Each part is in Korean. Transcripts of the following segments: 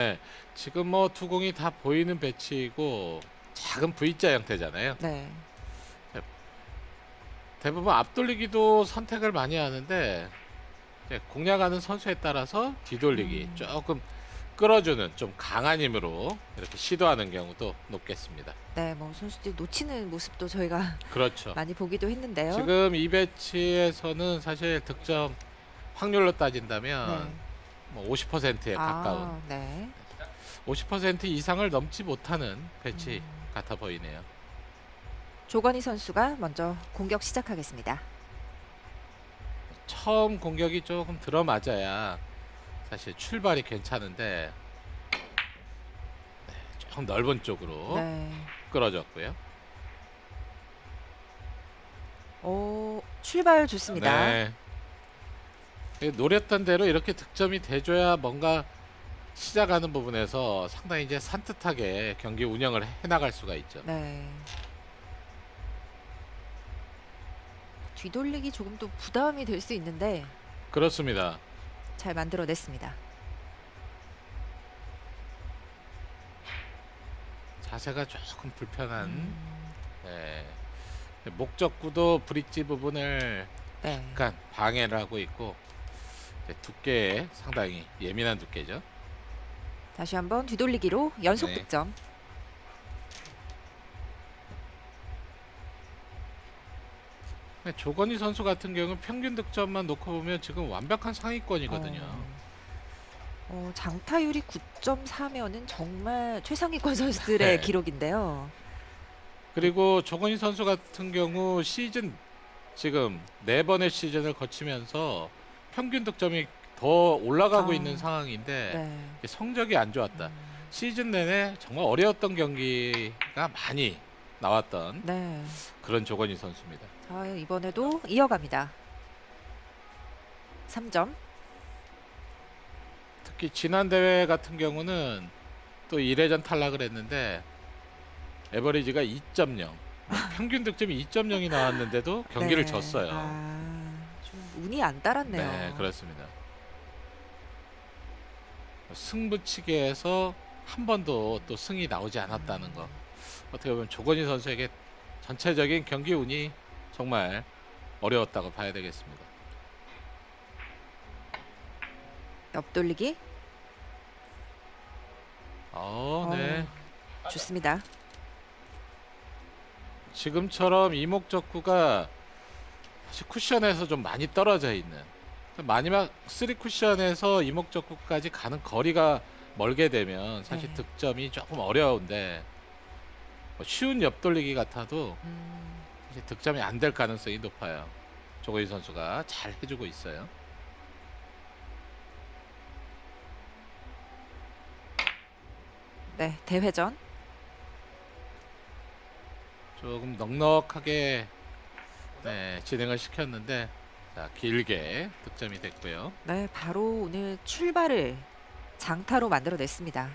네, 지금 뭐 투공이 다 보이는 배치이고 작은 V자 형태잖아요. 네. 대부분 앞돌리기도 선택을 많이 하는데 이제 공략하는 선수에 따라서 뒤돌리기 조금 끌어주는 좀 강한 힘으로 이렇게 시도하는 경우도 높겠습니다. 네, 뭐 선수들이 놓치는 모습도 저희가 그렇죠. 많이 보기도 했는데요. 지금 이 배치에서는 사실 득점 확률로 따진다면 네. 뭐 50%에 가까운 네. 50% 이상을 넘지 못하는 배치 같아 보이네요. 조건희 선수가 먼저 공격 시작하겠습니다. 처음 공격이 조금 들어맞아야 사실 출발이 괜찮은데 조금 넓은 쪽으로 네. 끌어졌고요. 오, 출발 좋습니다. 네. 노렸던 대로 이렇게 득점이 돼줘야 뭔가 시작하는 부분에서 상당히 이제 산뜻하게 경기 운영을 해나갈 수가 있죠. 네. 뒤돌리기 조금 또 부담이 될 수 있는데 그렇습니다. 잘 만들어냈습니다. 자세가 조금 불편한 네. 목적구도 브릿지 부분을 네. 약간 방해를 하고 있고 두께에 상당히 예민한 두께죠. 다시 한번 뒤돌리기로 연속 네. 득점. 조건희 선수 같은 경우는 평균 득점만 놓고 보면 지금 완벽한 상위권이거든요. 장타율이 9.4면은 정말 최상위권 선수들의 네. 기록인데요. 그리고 조건희 선수 같은 경우 시즌 지금 4번의 시즌을 거치면서 평균 득점이 더 올라가고 있는 상황인데 네. 성적이 안 좋았다. 시즌 내내 정말 어려웠던 경기가 많이 나왔던 네. 그런 조건희 선수입니다. 자, 이번에도 이어갑니다. 3점. 특히 지난 대회 같은 경우는 또 1회전 탈락을 했는데 에버리지가 2.0 평균 득점이 2.0이 나왔는데도 경기를 네. 졌어요. 좀 운이 안 따랐네요. 네, 그렇습니다. 승부치기에서 한 번도 또 승이 나오지 않았다는 거. 어떻게 보면 조건희 선수에게 전체적인 경기 운이 정말 어려웠다고 봐야 되겠습니다. 옆돌리기. 네. 좋습니다. 지금처럼 이목적구가 사실 쿠션에서 좀 많이 떨어져 있는 마지막 3 쿠션에서 이목적구까지 가는 거리가 멀게 되면 사실 네. 득점이 조금 어려운데 뭐 쉬운 옆돌리기 같아도 사실 득점이 안 될 가능성이 높아요. 조건희 선수가 잘 해주고 있어요. 네, 대회전. 조금 넉넉하게 진행을 시켰는데 자, 길게 득점이 됐고요. 네, 바로 오늘 출발을 장타로 만들어냈습니다.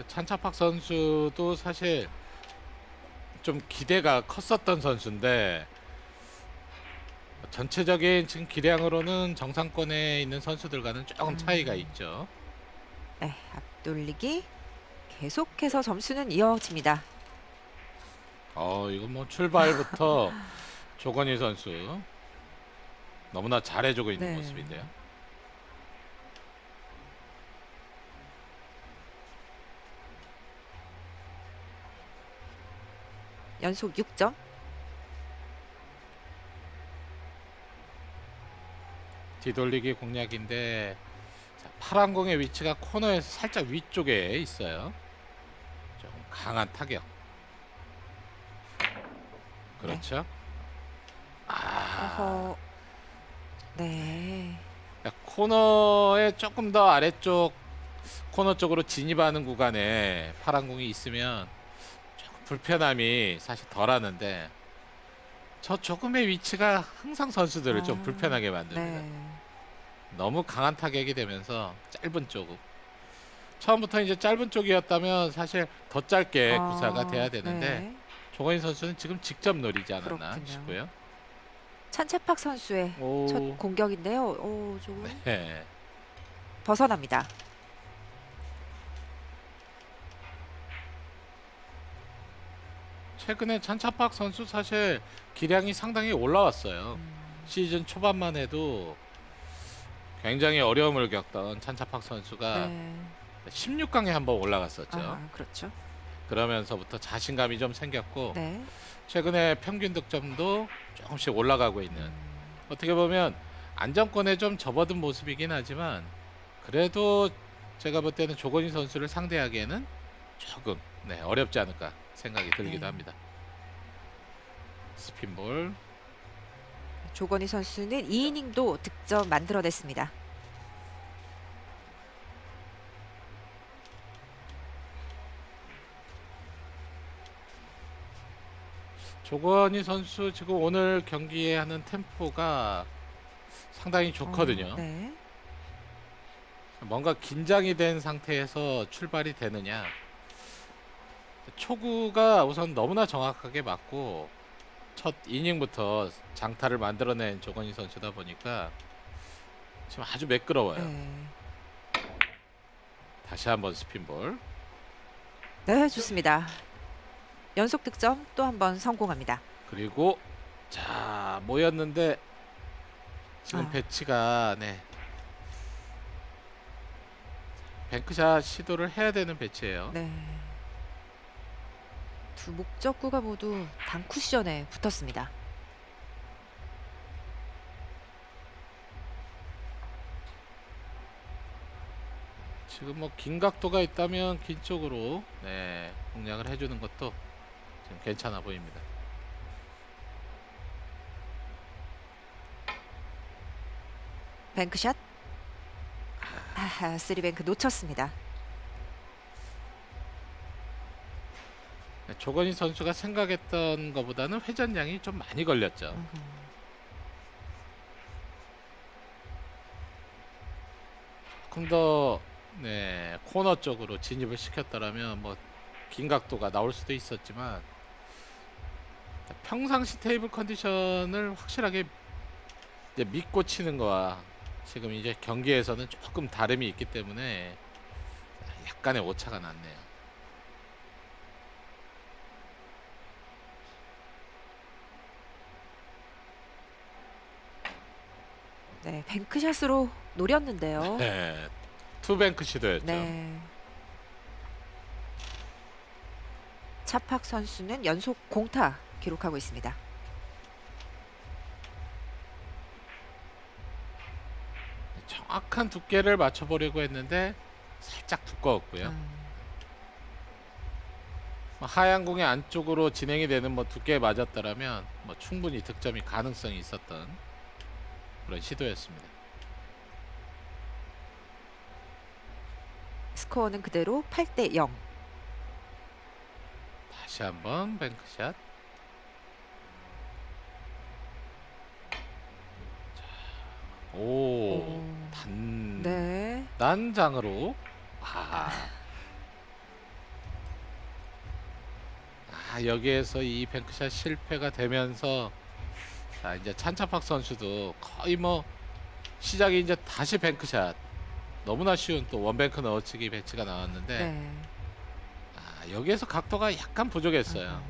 찬차팍 선수도 사실 좀 기대가 컸었던 선수인데 전체적인 지금 기량으로는 정상권에 있는 선수들과는 조금 차이가 있죠. 네, 앞돌리기. 계속해서 점수는 이어집니다. 이건 뭐 출발부터 조건희 선수 너무나 잘해주고 있는 네. 모습인데요. 연속 6점. 뒤돌리기 공략인데 자, 파란 공의 위치가 코너에서 살짝 위쪽에 있어요. 좀 강한 타격. 그렇죠. 어허. 네. 코너의 조금 더 아래쪽 코너 쪽으로 진입하는 구간에 파란 공이 있으면 조금 불편함이 사실 덜하는데 저 조금의 위치가 항상 선수들을 좀 불편하게 만듭니다. 네. 너무 강한 타격이 되면서 짧은 쪽 처음부터 이제 짧은 쪽이었다면 사실 더 짧게 구사가 돼야 아, 되는데 네. 조건희 선수는 지금 직접 노리지 않았나 그렇군요. 싶고요. 찬채팍 선수의 첫 오, 공격인데요. 오, 조금 네. 벗어납니다. 최근에 찬차팍 선수 사실 기량이 상당히 올라왔어요. 음, 시즌 초반만 해도 굉장히 어려움을 겪던 찬차팍 선수가 네. 16강에 한번 올라갔었죠. 아, 그렇죠. 그러면서부터 자신감이 좀 생겼고 네. 최근에 평균 득점도 조금씩 올라가고 있는, 음, 어떻게 보면 안정권에 좀 접어든 모습이긴 하지만 그래도 제가 볼 때는 조건희 선수를 상대하기에는 조금 어렵지 않을까 생각이 들기도 네. 합니다. 스핀볼. 조건희 선수는 2이닝도 득점 만들어냈습니다. 조건희 선수 지금 오늘 경기에 하는 템포가 상당히 좋거든요. 네. 뭔가 긴장이 된 상태에서 출발이 되느냐. 초구가 우선 너무나 정확하게 맞고 첫 이닝부터 장타를 만들어낸 조건희 선수다 보니까 지금 아주 매끄러워요. 네. 다시 한번 스핀볼. 네, 좋습니다. 연속 득점 또 한 번 성공합니다. 그리고 자 모였는데 지금 아. 배치가 뱅크샷 시도를 해야 되는 배치예요. 네. 두 목적구가 모두 당 쿠션에 붙었습니다. 지금 뭐 긴 각도가 있다면 긴 쪽으로 공략을 해주는 것도 지금 괜찮아 보입니다. 뱅크샷. 쓰리뱅크 놓쳤습니다. 조건희 선수가 생각했던 것보다는 회전량이 좀 많이 걸렸죠. 조금 더 코너 쪽으로 진입을 시켰더라면 뭐 긴 각도가 나올 수도 있었지만 평상시 테이블 컨디션을 확실하게 이제 믿고 치는 거와 지금 이제 경기에서는 조금 다름이 있기 때문에 약간의 오차가 났네요. 네, 뱅크샷으로 노렸는데요. 네, 투뱅크 시도였죠. 네. 차팍 선수는 연속 공타 기록하고 있습니다. 정확한 두께를 맞춰보려고 했는데 살짝 두꺼웠고요. 뭐 하얀 공의 안쪽으로 진행이 되는 뭐 두께에 맞았더라면 뭐 충분히 득점이 가능성이 있었던 그런 시도였습니다. 스코어는 그대로 8대 0. 다시 한번 뱅크샷. 자, 오, 네. 단장으로. 여기에서 이 뱅크샷 실패가 되면서 자 이제 찬차팍 선수도 거의 뭐 시작이 이제 다시 뱅크샷, 너무나 쉬운 또 원뱅크 넣어치기 배치가 나왔는데 네. 여기에서 각도가 약간 부족했어요.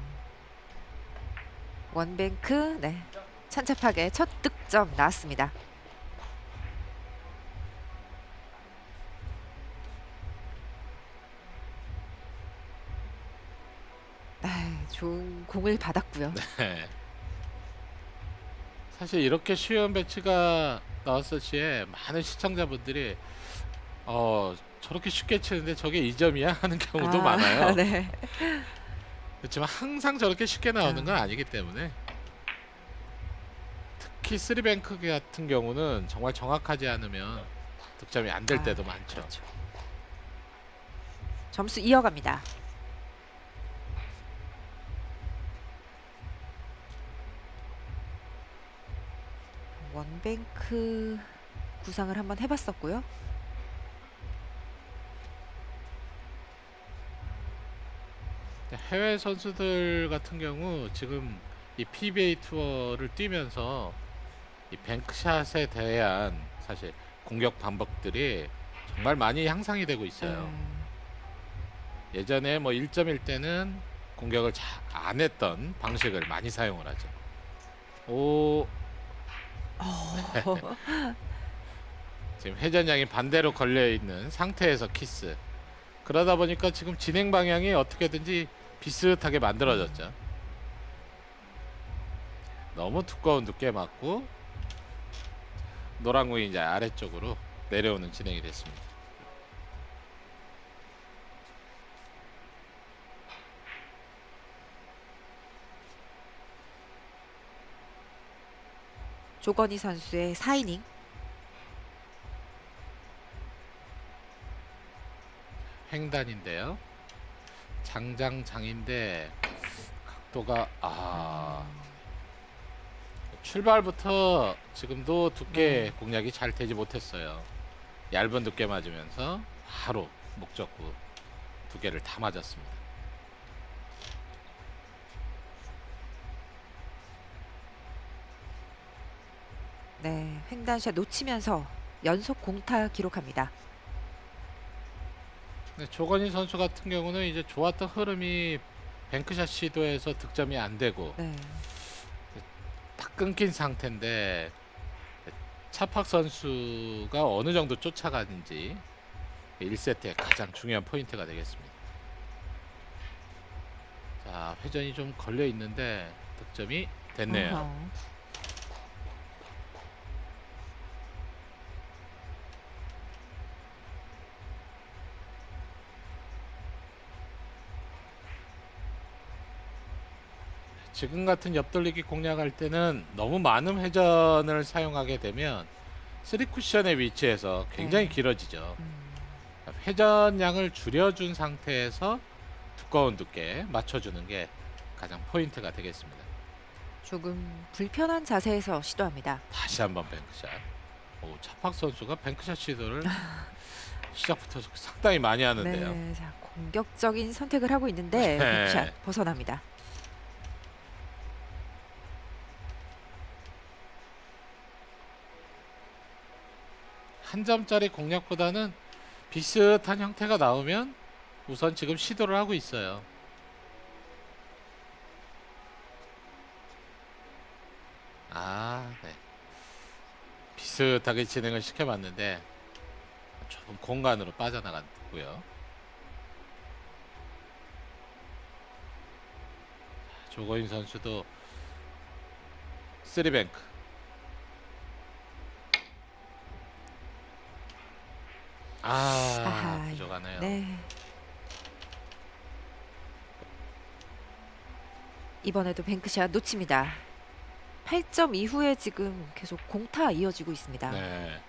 원뱅크. 네. 찬차팍의 첫 득점 나왔습니다. 좋은 공을 받았고요. 네. 사실 이렇게 쉬운 배치가 나왔을 시에 많은 시청자분들이 저렇게 쉽게 치는데 저게 2점이야 하는 경우도 많아요. 네. 그렇지만 항상 저렇게 쉽게 나오는 건 아니기 때문에, 특히 쓰리뱅크 같은 경우는 정말 정확하지 않으면 득점이 안 될 때도 많죠. 그렇죠. 점수 이어갑니다. 원뱅크 구상을 한번 해봤었고요. 해외 선수들 같은 경우 지금 이 PBA 투어를 뛰면서 이 뱅크샷에 대한 사실 공격 방법들이 정말 많이 향상이 되고 있어요. 네. 예전에 뭐 1.1 때는 공격을 잘 안 했던 방식을 많이 사용을 하죠. 오, 어. 지금 회전량이 반대로 걸려 있는 상태에서 키스. 그러다 보니까 지금 진행 방향이 어떻게든지 비슷하게 만들어졌죠. 너무 두꺼운 두께 맞고 노란 공이 이제 아래쪽으로 내려오는 진행이 됐습니다. 조건희 선수의 4이닝. 횡단인데요. 장장장인데 각도가 출발부터 지금도 두께 네. 공략이 잘 되지 못했어요. 얇은 두께 맞으면서 바로 목적구 두 개를 다 맞았습니다. 네, 횡단샷 놓치면서 연속 공타 기록합니다. 근데 조건희 선수 같은 경우는 이제 좋았던 흐름이 뱅크샷 시도에서 득점이 안 되고 네. 딱 끊긴 상태인데 차팍 선수가 어느 정도 쫓아가는지 1세트의 가장 중요한 포인트가 되겠습니다. 자, 회전이 좀 걸려 있는데 득점이 됐네요. 어허. 지금 같은 옆돌리기 공략할 때는 너무 많은 회전을 사용하게 되면 3쿠션의 위치에서 굉장히 네. 길어지죠. 음, 회전량을 줄여준 상태에서 두꺼운 두께 맞춰주는 게 가장 포인트가 되겠습니다. 조금 불편한 자세에서 시도합니다. 다시 한번 뱅크샷. 오, 차팍 선수가 뱅크샷 시도를 시작부터 상당히 많이 하는데요. 네, 자, 공격적인 선택을 하고 있는데 네. 뱅크샷 벗어납니다. 한 점짜리 공략보다는 비슷한 형태가 나오면 우선 지금 시도를 하고 있어요. 네. 비슷하게 진행을 시켜봤는데 좁은 공간으로 빠져나갔고요. 조거인 선수도 3뱅크. 아하, 부족하네요. 네. 이번에도 뱅크샷 놓칩니다. 8점 이후에 지금 계속 공타 이어지고 있습니다. 네.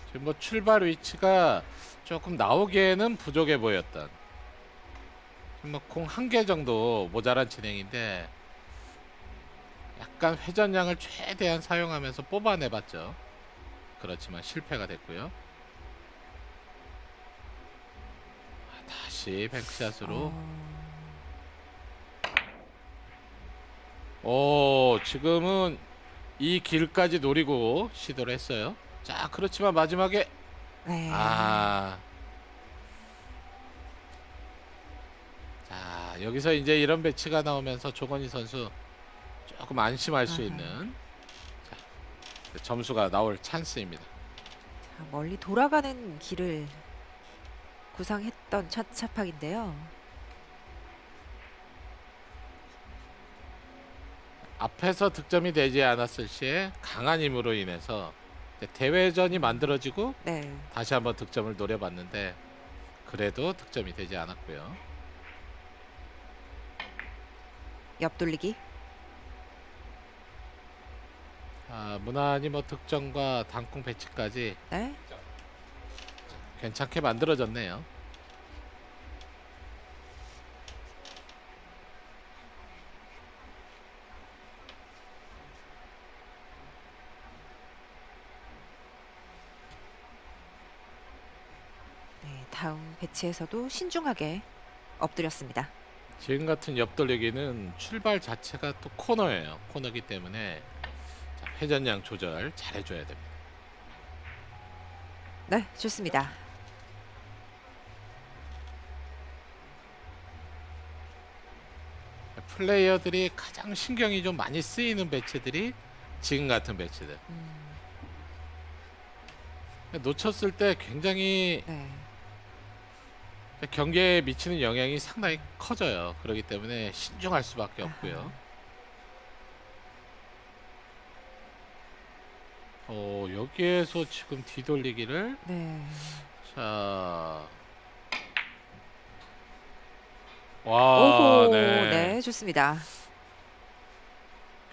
지금 뭐 출발 위치가 조금 나오기에는 부족해 보였던 뭐 공 한 개 정도 모자란 진행인데 약간 회전량을 최대한 사용하면서 뽑아내봤죠. 그렇지만 실패가 됐고요. 다시 뱅크샷으로. 지금은 이 길까지 노리고 시도를 했어요. 자, 그렇지만 마지막에 네. 자, 여기서 이제 이런 배치가 나오면서 조건희 선수 조금 안심할 수 아하. 있는 점수가 나올 찬스입니다. 자, 멀리 돌아가는 길을 구상했던 차팍인데요. 앞에서 득점이 되지 않았을 시에 강한 힘으로 인해서 대회전이 만들어지고 네. 다시 한번 득점을 노려봤는데 그래도 득점이 되지 않았고요. 옆돌리기. 무난히 뭐 득점과 단공 배치까지 네. 괜찮게 만들어졌네요. 네, 다음 배치에서도 신중하게 엎드렸습니다. 지금 같은 옆돌리기는 출발 자체가 또 코너예요. 코너기 때문에 자, 회전량 조절 잘 해줘야 됩니다. 네, 좋습니다. 플레이어들이 가장 신경이 좀 많이 쓰이는 배치들이 지금 같은 배치들. 놓쳤을 때 굉장히 네. 경기에 미치는 영향이 상당히 커져요. 그렇기 때문에 신중할 수밖에 아하. 없고요. 여기에서 지금 뒤돌리기를 네. 자, 오호, 와, 네. 네, 좋습니다.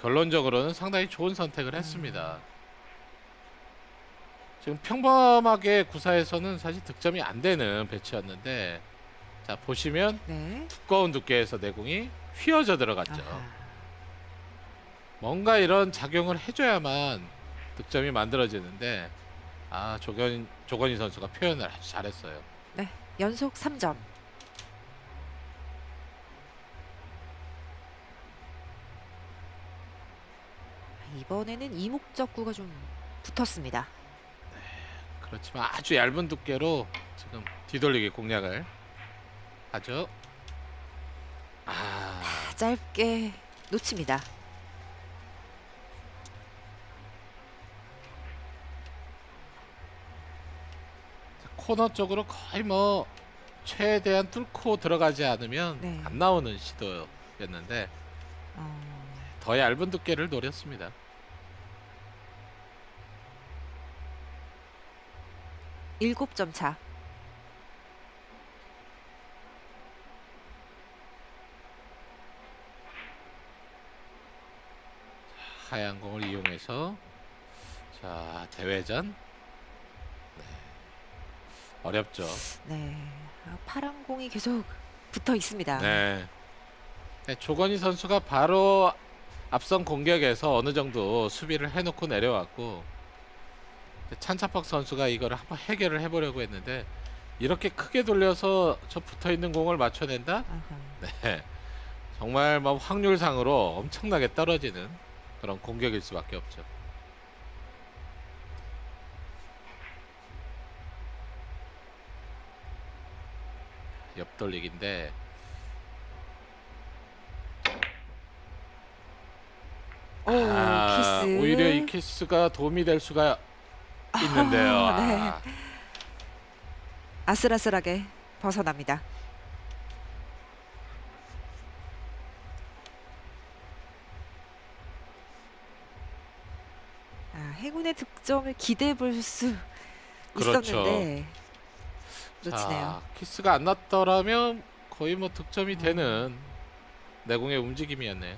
결론적으로는 상당히 좋은 선택을 했습니다. 지금 평범하게 구사에서는 사실 득점이 안 되는 배치였는데, 자 보시면 네. 두꺼운 두께에서 내공이 휘어져 들어갔죠. 아하. 뭔가 이런 작용을 해줘야만 득점이 만들어지는데, 조건희 선수가 표현을 아주 잘했어요. 네, 연속 3점. 이번에는 이목적구가 좀 붙었습니다. 그렇지만 아주 얇은 두께로 지금 뒤돌리기 공략을 하죠. 짧게 놓칩니다. 코너 쪽으로 거의 뭐 최대한 뚫고 들어가지 않으면 네. 안 나오는 시도였는데 더 얇은 두께를 노렸습니다. 일곱 점 차. 하얀 공을 이용해서 자 대회전. 네. 어렵죠. 네, 파란 공이 계속 붙어 있습니다. 네. 네, 조건희 선수가 바로 앞선 공격에서 어느 정도 수비를 해놓고 내려왔고, 찬차팍 선수가 이걸 한번 해결을 해보려고 했는데 이렇게 크게 돌려서 저 붙어있는 공을 맞춰낸다? 아하. 네. 정말 뭐 확률상으로 엄청나게 떨어지는 그런 공격일 수밖에 없죠. 옆돌리기인데 오, 키스. 오히려 이 키스가 도움이 될 수가 있는데요. 네. 아슬아슬하게 벗어납니다. 행운의 득점을 기대해 볼 수 그렇죠. 있었는데 놓치네요. 자, 키스가 안 났더라면 거의 뭐 득점이 되는 내공의 움직임이었네요.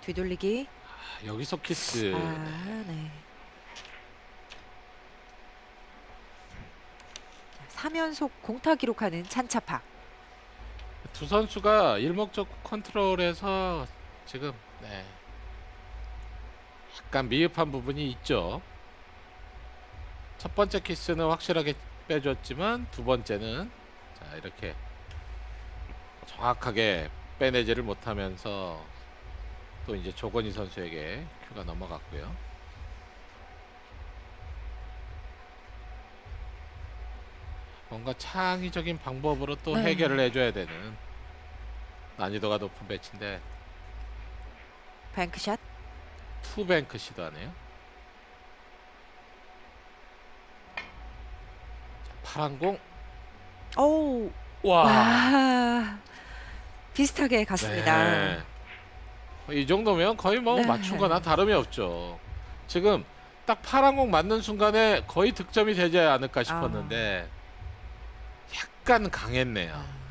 뒤돌리기. 여기서 키스. 네. 3연속 공타 기록하는 찬차팍. 두 선수가 일목적 컨트롤에서 지금 약간 미흡한 부분이 있죠. 첫 번째 키스는 확실하게 빼줬지만 두 번째는 자 이렇게 정확하게 빼내지를 못하면서 또 이제 조건희 선수에게 큐가 넘어갔고요. 뭔가 창의적인 방법으로 또 네. 해결을 해줘야 되는 난이도가 높은 배치인데 뱅크샷. 투뱅크 시도하네요. 자, 파란 공. 오, 와. 와, 비슷하게 갔습니다. 네. 이 정도면 거의 뭐 네. 맞춘 거나 다름이 없죠. 지금 딱 파란 공 맞는 순간에 거의 득점이 되지 않을까 싶었는데 약간 강했네요.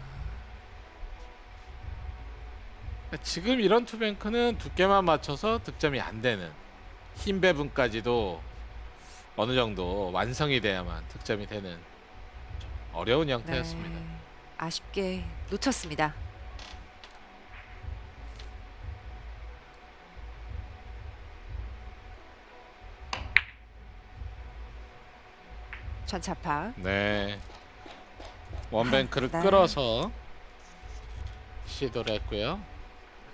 지금 이런 투뱅크는 두께만 맞춰서 득점이 안 되는, 힘 배분까지도 어느 정도 완성이 돼야만 득점이 되는 좀 어려운 형태였습니다. 네, 아쉽게 놓쳤습니다. 전차파. 네. 원뱅크를 네. 끌어서 시도를 했고요.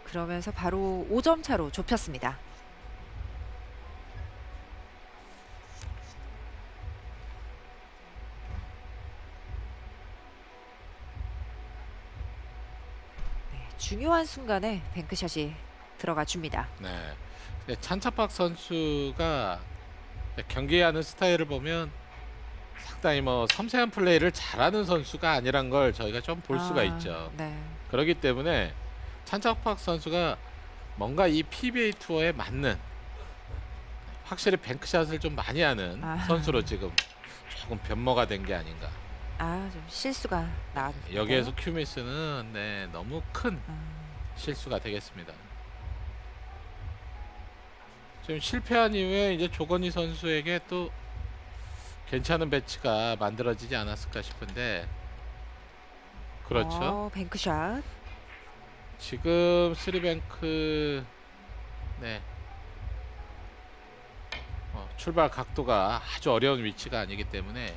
그러면서 바로 5점 차로 좁혔습니다. 네, 중요한 순간에 뱅크샷이 들어가 줍니다. 네. 근데 찬차박 선수가 경기하는 스타일을 보면 상당히 뭐 섬세한 플레이를 잘하는 선수가 아니란 걸 저희가 좀 볼 수가 있죠. 네. 그렇기 때문에 찬차박 선수가 뭔가 이 PBA 투어에 맞는 확실히 뱅크샷을 좀 많이 하는 선수로 지금 조금 변모가 된 게 아닌가. 좀 실수가 나왔는데. 여기에서 큐미스는 네, 너무 큰 실수가 되겠습니다. 지금 실패한 이후에 이제 조건희 선수에게 또 괜찮은 배치가 만들어지지 않았을까 싶은데 그렇죠. 뱅크샷. 지금 쓰리뱅크 네. 출발 각도가 아주 어려운 위치가 아니기 때문에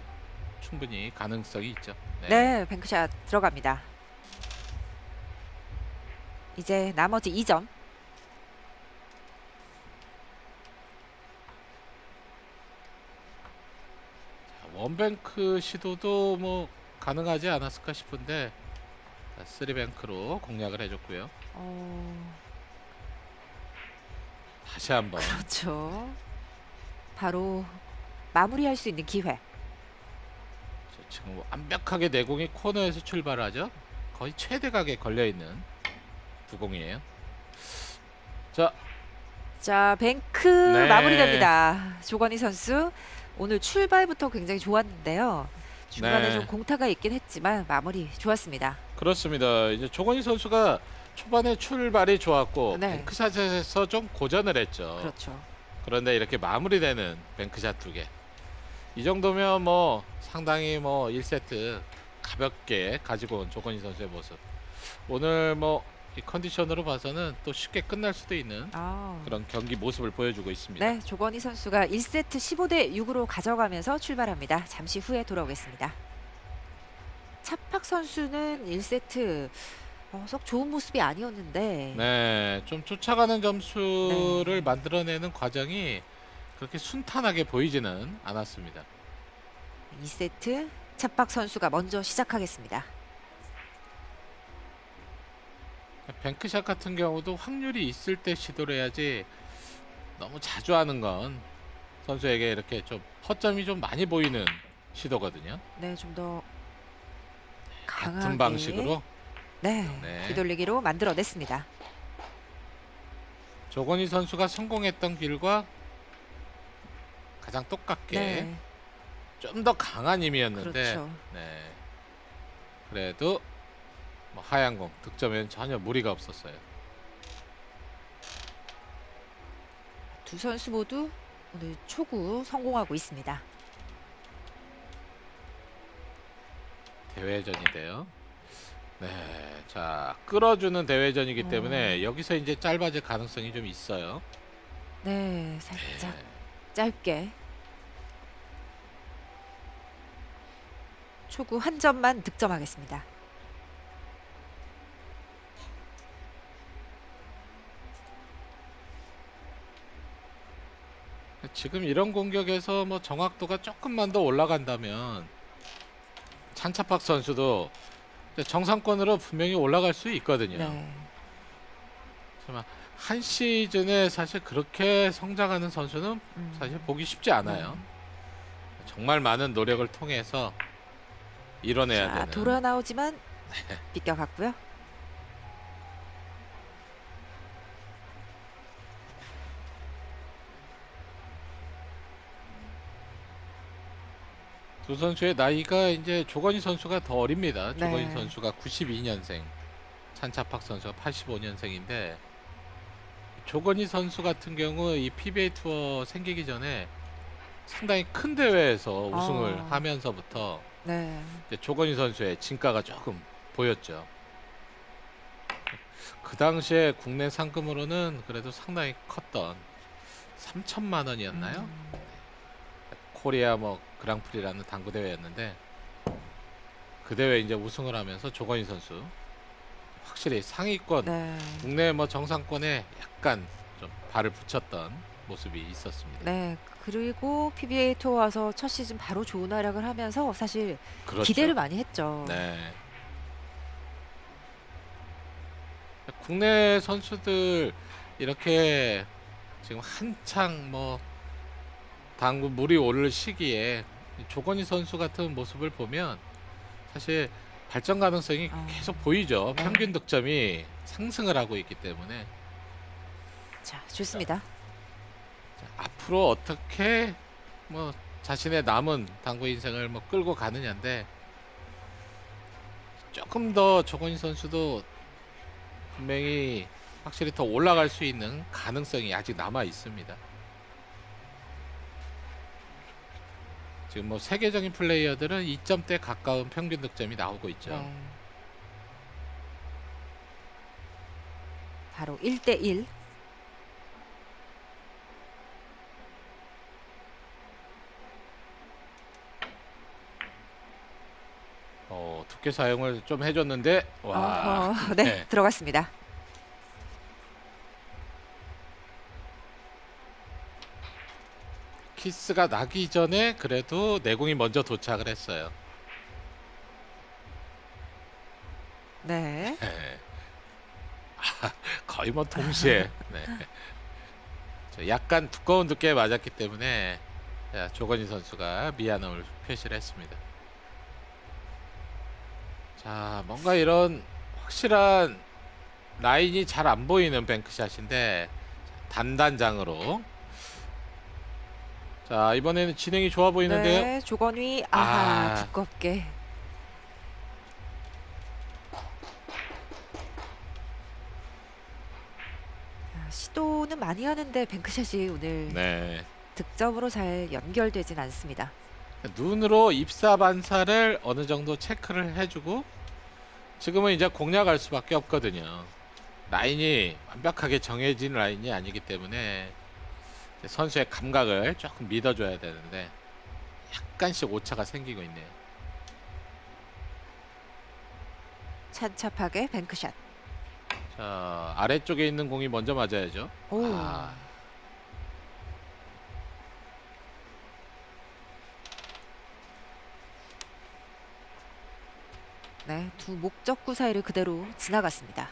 충분히 가능성이 있죠. 네, 뱅크샷 들어갑니다. 이제 나머지 2점. 원뱅크 시도도 뭐 가능하지 않았을까 싶은데 쓰리뱅크로 공략을 해줬고요. 다시 한번 그렇죠. 바로 마무리할 수 있는 기회. 지금 완벽하게 내공이 코너에서 출발하죠. 거의 최대각에 걸려있는 두공이에요. 자, 뱅크 네. 마무리됩니다. 조건희 선수 오늘 출발부터 굉장히 좋았는데요. 중간에 네. 좀 공타가 있긴 했지만 마무리 좋았습니다. 그렇습니다. 이제 조건희 선수가 초반에 출발이 좋았고 네. 뱅크샷에서 좀 고전을 했죠. 그렇죠. 그런데 이렇게 마무리되는 뱅크샷 2개. 이 정도면 뭐 상당히 뭐 1세트 가볍게 가지고 온 조건희 선수의 모습. 오늘 뭐 이 컨디션으로 봐서는 또 쉽게 끝날 수도 있는 그런 경기 모습을 보여주고 있습니다. 네, 조건희 선수가 1세트 15대 6으로 가져가면서 출발합니다. 잠시 후에 돌아오겠습니다. 차팍 선수는 1세트 썩 좋은 모습이 아니었는데 네, 좀 쫓아가는 점수를 만들어내는 과정이 그렇게 순탄하게 보이지는 않았습니다. 2세트 차팍 선수가 먼저 시작하겠습니다. 뱅크샷 같은 경우도 확률이 있을 때 시도를 해야지 너무 자주 하는 건 선수에게 이렇게 좀 허점이 좀 많이 보이는 시도거든요. 네, 좀 더 강하게 같은 방식으로 네, 뒤돌리기로 만들어냈습니다. 조건희 선수가 성공했던 길과 가장 똑같게 좀 더 강한 힘이었는데 그렇죠. 네. 그래도 뭐 하얀 공 득점에는 전혀 무리가 없었어요. 두 선수 모두 오늘 초구 성공하고 있습니다. 대회전인데요. 네, 자 끌어주는 대회전이기 때문에 여기서 이제 짧아질 가능성이 좀 있어요. 네, 살짝 짧게 초구 한 점만 득점하겠습니다. 지금 이런 공격에서 뭐 정확도가 조금만 더 올라간다면 찬차팍 선수도 정상권으로 분명히 올라갈 수 있거든요. 네. 하지만 한 시즌에 사실 그렇게 성장하는 선수는 사실 보기 쉽지 않아요. 정말 많은 노력을 통해서 이뤄내야 되는. 돌아 나오지만 비껴갔고요. 두 선수의 나이가 이제 조건희 선수가 더 어립니다. 네. 조건희 선수가 92년생, 찬차팍 선수가 85년생인데 조건희 선수 같은 경우 이 PBA 투어 생기기 전에 상당히 큰 대회에서 우승을 하면서부터 이제 조건희 선수의 진가가 조금 보였죠. 그 당시에 국내 상금으로는 그래도 상당히 컸던 3천만 원이었나요? 코리아 뭐 그랑프리라는 당구 대회였는데 그 대회 이제 우승을 하면서 조건희 선수 확실히 상위권 네. 국내 뭐 정상권에 약간 좀 발을 붙였던 모습이 있었습니다. 네. 그리고 PBA 투어 와서 첫 시즌 바로 좋은 활약을 하면서 사실 그렇죠. 기대를 많이 했죠. 네. 국내 선수들 이렇게 지금 한창 뭐 당구 물이 오를 시기에 조건희 선수 같은 모습을 보면 사실 발전 가능성이 어. 계속 보이죠. 네. 평균 득점이 상승을 하고 있기 때문에 자, 좋습니다. 자, 앞으로 어떻게 뭐 자신의 남은 당구 인생을 뭐 끌고 가느냐인데 조금 더 조건희 선수도 분명히 확실히 더 올라갈 수 있는 가능성이 아직 남아 있습니다. 지금 뭐 세계적인 플레이어들은 2점대 가까운 평균 득점이 나오고 있죠. 네. 바로 1대1. 두께 사용을 좀 해줬는데 와. 네, 네. 들어갔습니다. 키스가 나기 전에 그래도 내공이 먼저 도착을 했어요. 네. 네. 거의 뭐 동시에. 네. 약간 두꺼운 두께에 맞았기 때문에 자, 조건희 선수가 미안함을 표시를 했습니다. 자, 뭔가 이런 확실한 라인이 잘 안 보이는 뱅크샷인데 단단장으로. 자, 이번에는 진행이 좋아 보이는데요. 네, 조건휘 아하 아. 두껍게. 자, 시도는 많이 하는데 뱅크샷이 오늘 네. 득점으로 잘 연결되진 않습니다. 눈으로 입사 반사를 어느 정도 체크를 해주고 지금은 이제 공략할 수밖에 없거든요. 라인이 완벽하게 정해진 라인이 아니기 때문에 선수의 감각을 조금 믿어줘야 되는데 약간씩 오차가 생기고 있네요. 찬찹하게 뱅크샷. 자, 아래쪽에 있는 공이 먼저 맞아야죠. 오. 아, 네, 두 목적구 사이를 그대로 지나갔습니다.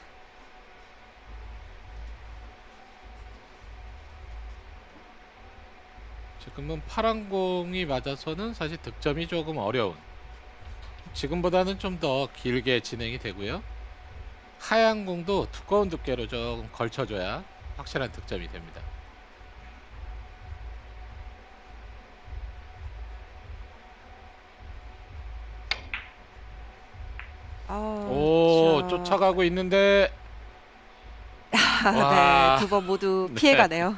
지금은 파란 공이 맞아서는 사실 득점이 조금 어려운, 지금보다는 좀 더 길게 진행이 되고요. 하얀 공도 두꺼운 두께로 좀 걸쳐줘야 확실한 득점이 됩니다. 오, 자. 쫓아가고 있는데 네, 와. 두 번 모두 네. 피해가네요.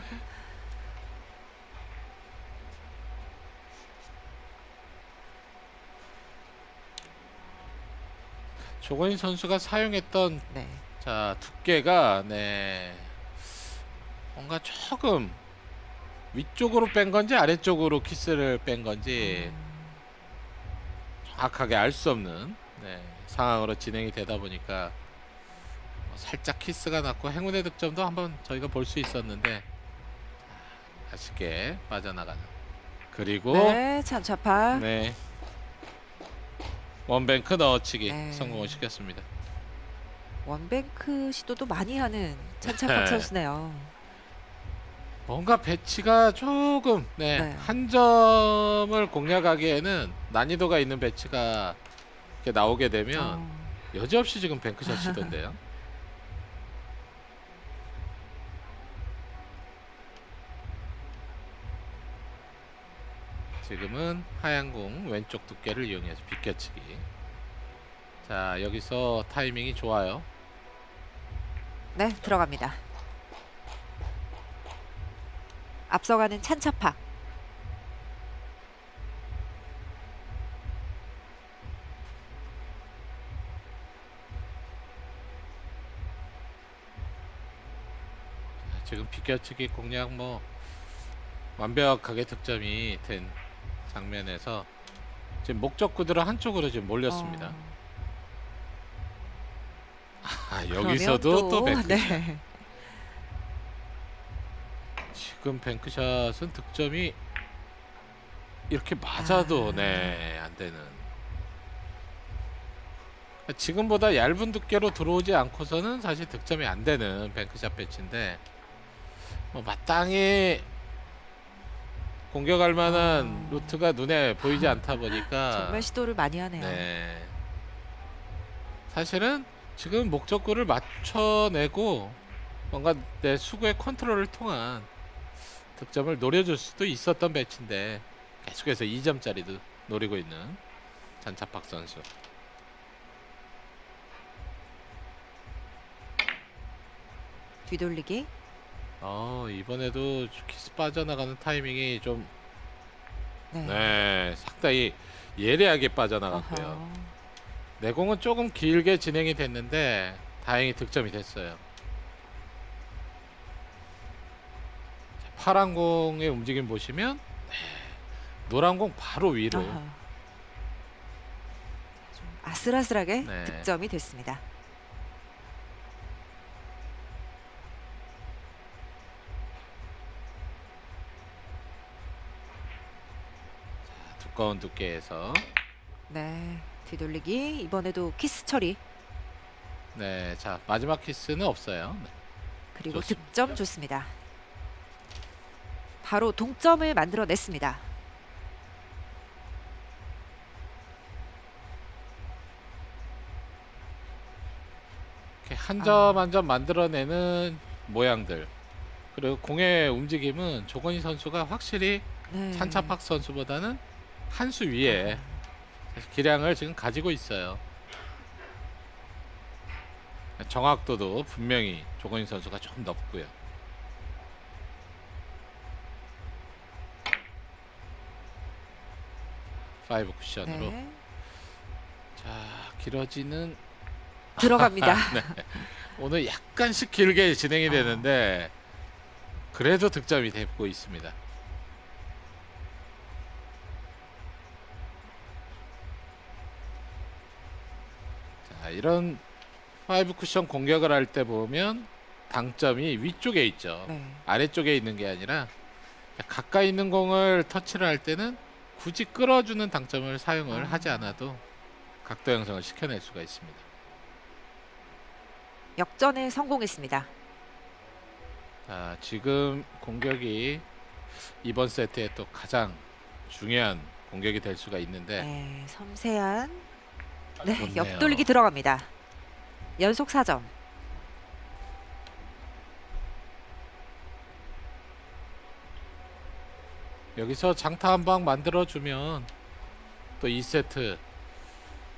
조건희 선수가 사용했던 네. 자 두께가 네 뭔가 조금 위쪽으로 뺀 건지 아래쪽으로 키스를 뺀 건지 정확하게 알 수 없는 네, 상황으로 진행이 되다 보니까 뭐 살짝 키스가 났고 행운의 득점도 한번 저희가 볼 수 있었는데 아쉽게 빠져나가는. 그리고 네, 찬차파. 네, 원뱅크 넣어치기 네. 성공을 시켰습니다. 원뱅크 시도도 많이 하는 찬차파 네. 선수네요. 뭔가 배치가 조금 네, 네. 한 점을 공략하기에는 난이도가 있는 배치가 이렇게 나오게 되면 어, 여지없이 지금 뱅크샷 시도인데요. 지금은 하얀 공 왼쪽 두께를 이용해서 비껴치기. 자, 여기서 타이밍이 좋아요. 네, 들어갑니다. 앞서가는 찬차파. 지금 비껴치기 공략 뭐 완벽하게 득점이 된 장면에서 지금 목적구들은 한쪽으로 지금 몰렸습니다. 아, 그러면 여기서도 또 뱅크샷. 네. 지금 뱅크샷은 득점이 이렇게 맞아도 아. 네, 안 되는. 지금보다 얇은 두께로 들어오지 않고서는 사실 득점이 안 되는 뱅크샷 배치인데 뭐 마땅히 공격할 만한 루트가 눈에 보이지 않다 보니까 정말 시도를 많이 하네요. 네. 사실은 지금 목적구를 맞춰내고 뭔가 내 수구의 컨트롤을 통한 득점을 노려줄 수도 있었던 배치인데 계속해서 2점짜리도 노리고 있는 잔차박 선수. 뒤돌리기. 이번에도 키스 빠져나가는 타이밍이 좀 네. 상당히 예리하게 빠져나갔고요. 어허. 내공은 조금 길게 진행이 됐는데 다행히 득점이 됐어요. 자, 파란 공의 움직임 보시면 노란 공 바로 위로. 어허. 좀 아슬아슬하게 네. 득점이 됐습니다. 두꺼운 두께에서 네. 뒤돌리기. 이번에도 키스 처리. 네, 자 마지막 키스는 없어요. 네. 그리고 좋습니다. 득점 좋습니다. 바로 동점을 만들어냈습니다. 이렇게 한 점 한 점 만들어내는 모양들. 그리고 공의 움직임은 조건희 선수가 확실히 네. 찬차팍 선수보다는 한 수 위에 사실 기량을 지금 가지고 있어요. 정확도도 분명히 조건희 선수가 좀 높고요. 파이브 쿠션으로. 네. 자, 길어지는 들어갑니다. 네. 오늘 약간씩 길게 진행이 되는데 그래도 득점이 되고 있습니다. 자, 이런 파이브 쿠션 공격을 할 때 보면 당점이 위쪽에 있죠. 네. 아래쪽에 있는 게 아니라 가까이 있는 공을 터치를 할 때는 굳이 끌어주는 당점을 사용을 하지 않아도 각도 형성을 시켜낼 수가 있습니다. 역전에 성공했습니다. 자, 지금 공격이 이번 세트에 또 가장 중요한 공격이 될 수가 있는데 네. 섬세한 네. 좋네요. 옆돌리기 들어갑니다. 연속 4점. 여기서 장타 한 방 만들어주면 또 2세트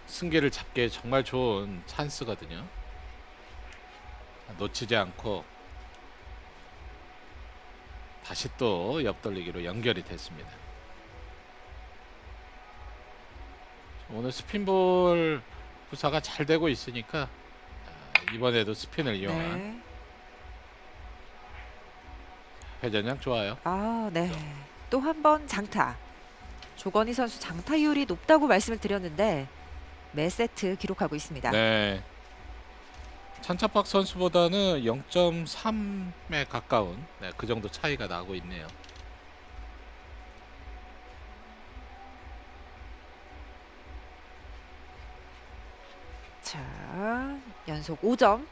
승기를 잡기에 정말 좋은 찬스거든요. 놓치지 않고 다시 또 옆돌리기로 연결이 됐습니다. 오늘 스핀볼 부사가 잘 되고 있으니까 이번에도 스핀을 이용한 네. 회전량 좋아요. 네. 또 한 번 장타. 조건희 선수 장타율이 높다고 말씀을 드렸는데 매 세트 기록하고 있습니다. 네. 찬차박 선수보다는 0.3에 가까운 그 정도 차이가 나고 있네요. 자, 연속 5점.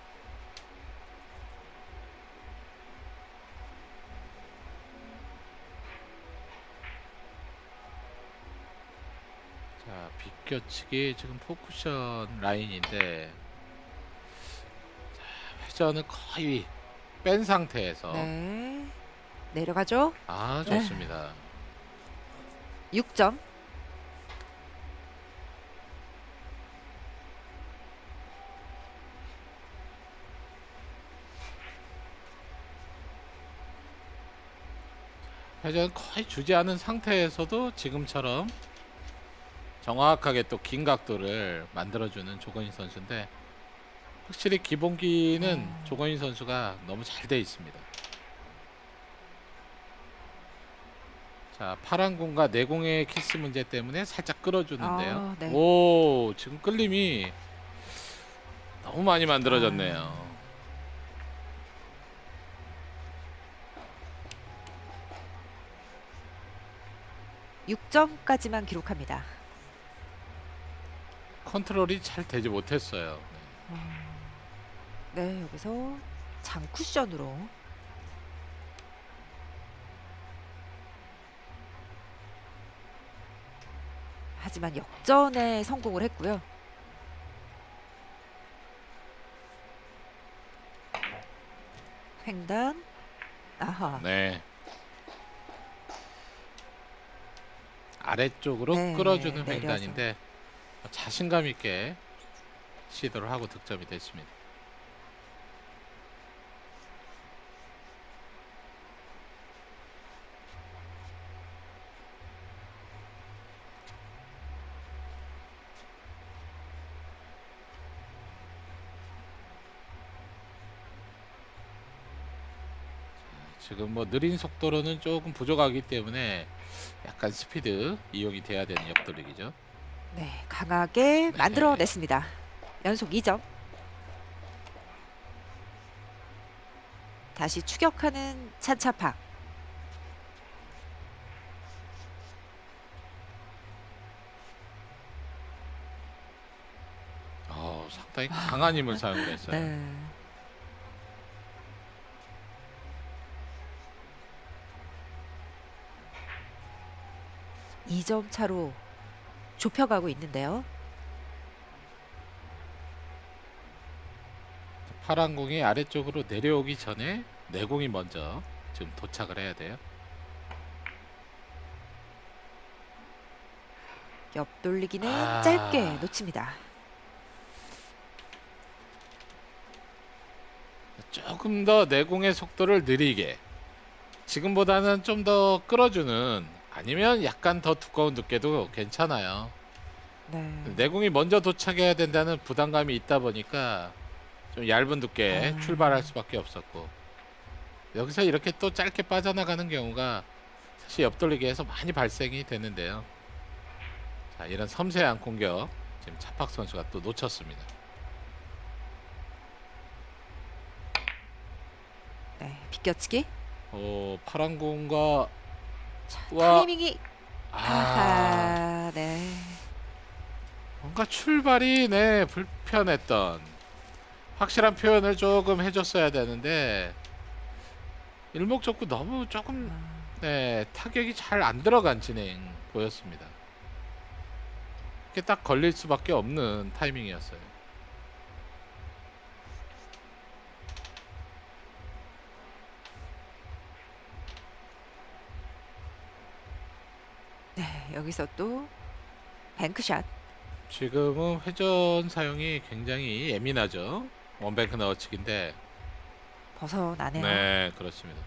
자, 비껴치기 지금 포쿠션 라인인데 자, 회전은 거의 뺀 상태에서 네. 내려가죠. 좋습니다. 6점. 회전 거의 주지 않은 상태에서도 지금처럼 정확하게 또 긴 각도를 만들어주는 조건희 선수인데 확실히 기본기는 조건희 선수가 너무 잘 돼 있습니다. 자, 파란 공과 내공의 키스 문제 때문에 살짝 끌어주는데요. 아, 네. 오, 지금 끌림이 너무 많이 만들어졌네요. 6점까지만 기록합니다. 컨트롤이 잘 되지 못했어요. 네, 여기서 장쿠션으로 하지만 역전에 성공을 했고요. 횡단. 아하. 네. 아래쪽으로 네, 끌어주는 내려서. 횡단인데 자신감 있게 시도를 하고 득점이 됐습니다. 지금 뭐 느린 속도로는 조금 부족하기 때문에 약간 스피드 이용이 돼야 되는 옆돌리기죠. 네, 강하게 만들어냈습니다. 연속 2점. 다시 추격하는 찬차팍. 상당히 강한 힘을 사용을 했어요. 네. 이 점 차로 좁혀가고 있는데요. 파란 공이 아래쪽으로 내려오기 전에 내공이 먼저 지금 도착을 해야 돼요. 옆돌리기는 아. 짧게 놓칩니다. 조금 더 내공의 속도를 느리게, 지금보다는 좀 더 끌어주는, 아니면 약간 더 두꺼운 두께도 괜찮아요. 네. 내공이 먼저 도착해야 된다는 부담감이 있다 보니까 좀 얇은 두께 아. 출발할 수밖에 없었고, 여기서 이렇게 또 짧게 빠져나가는 경우가 사실 옆돌리기에서 많이 발생이 되는데요. 자, 이런 섬세한 공격 지금 차팍 선수가 또 놓쳤습니다. 네, 비껴치기. 파란 공과 자, 와. 타이밍이. 아하. 네. 뭔가 출발이 불편했던, 확실한 표현을 조금 해줬어야 되는데 일목적구 너무 조금 타격이 잘 안 들어간 진행 보였습니다. 이게 딱 걸릴 수밖에 없는 타이밍이었어요. 네, 여기서 또 뱅크샷. 지금은 회전 사용이 굉장히 예민하죠. 원뱅크 넣어치기인데. 벗어나네요. 네, 그렇습니다.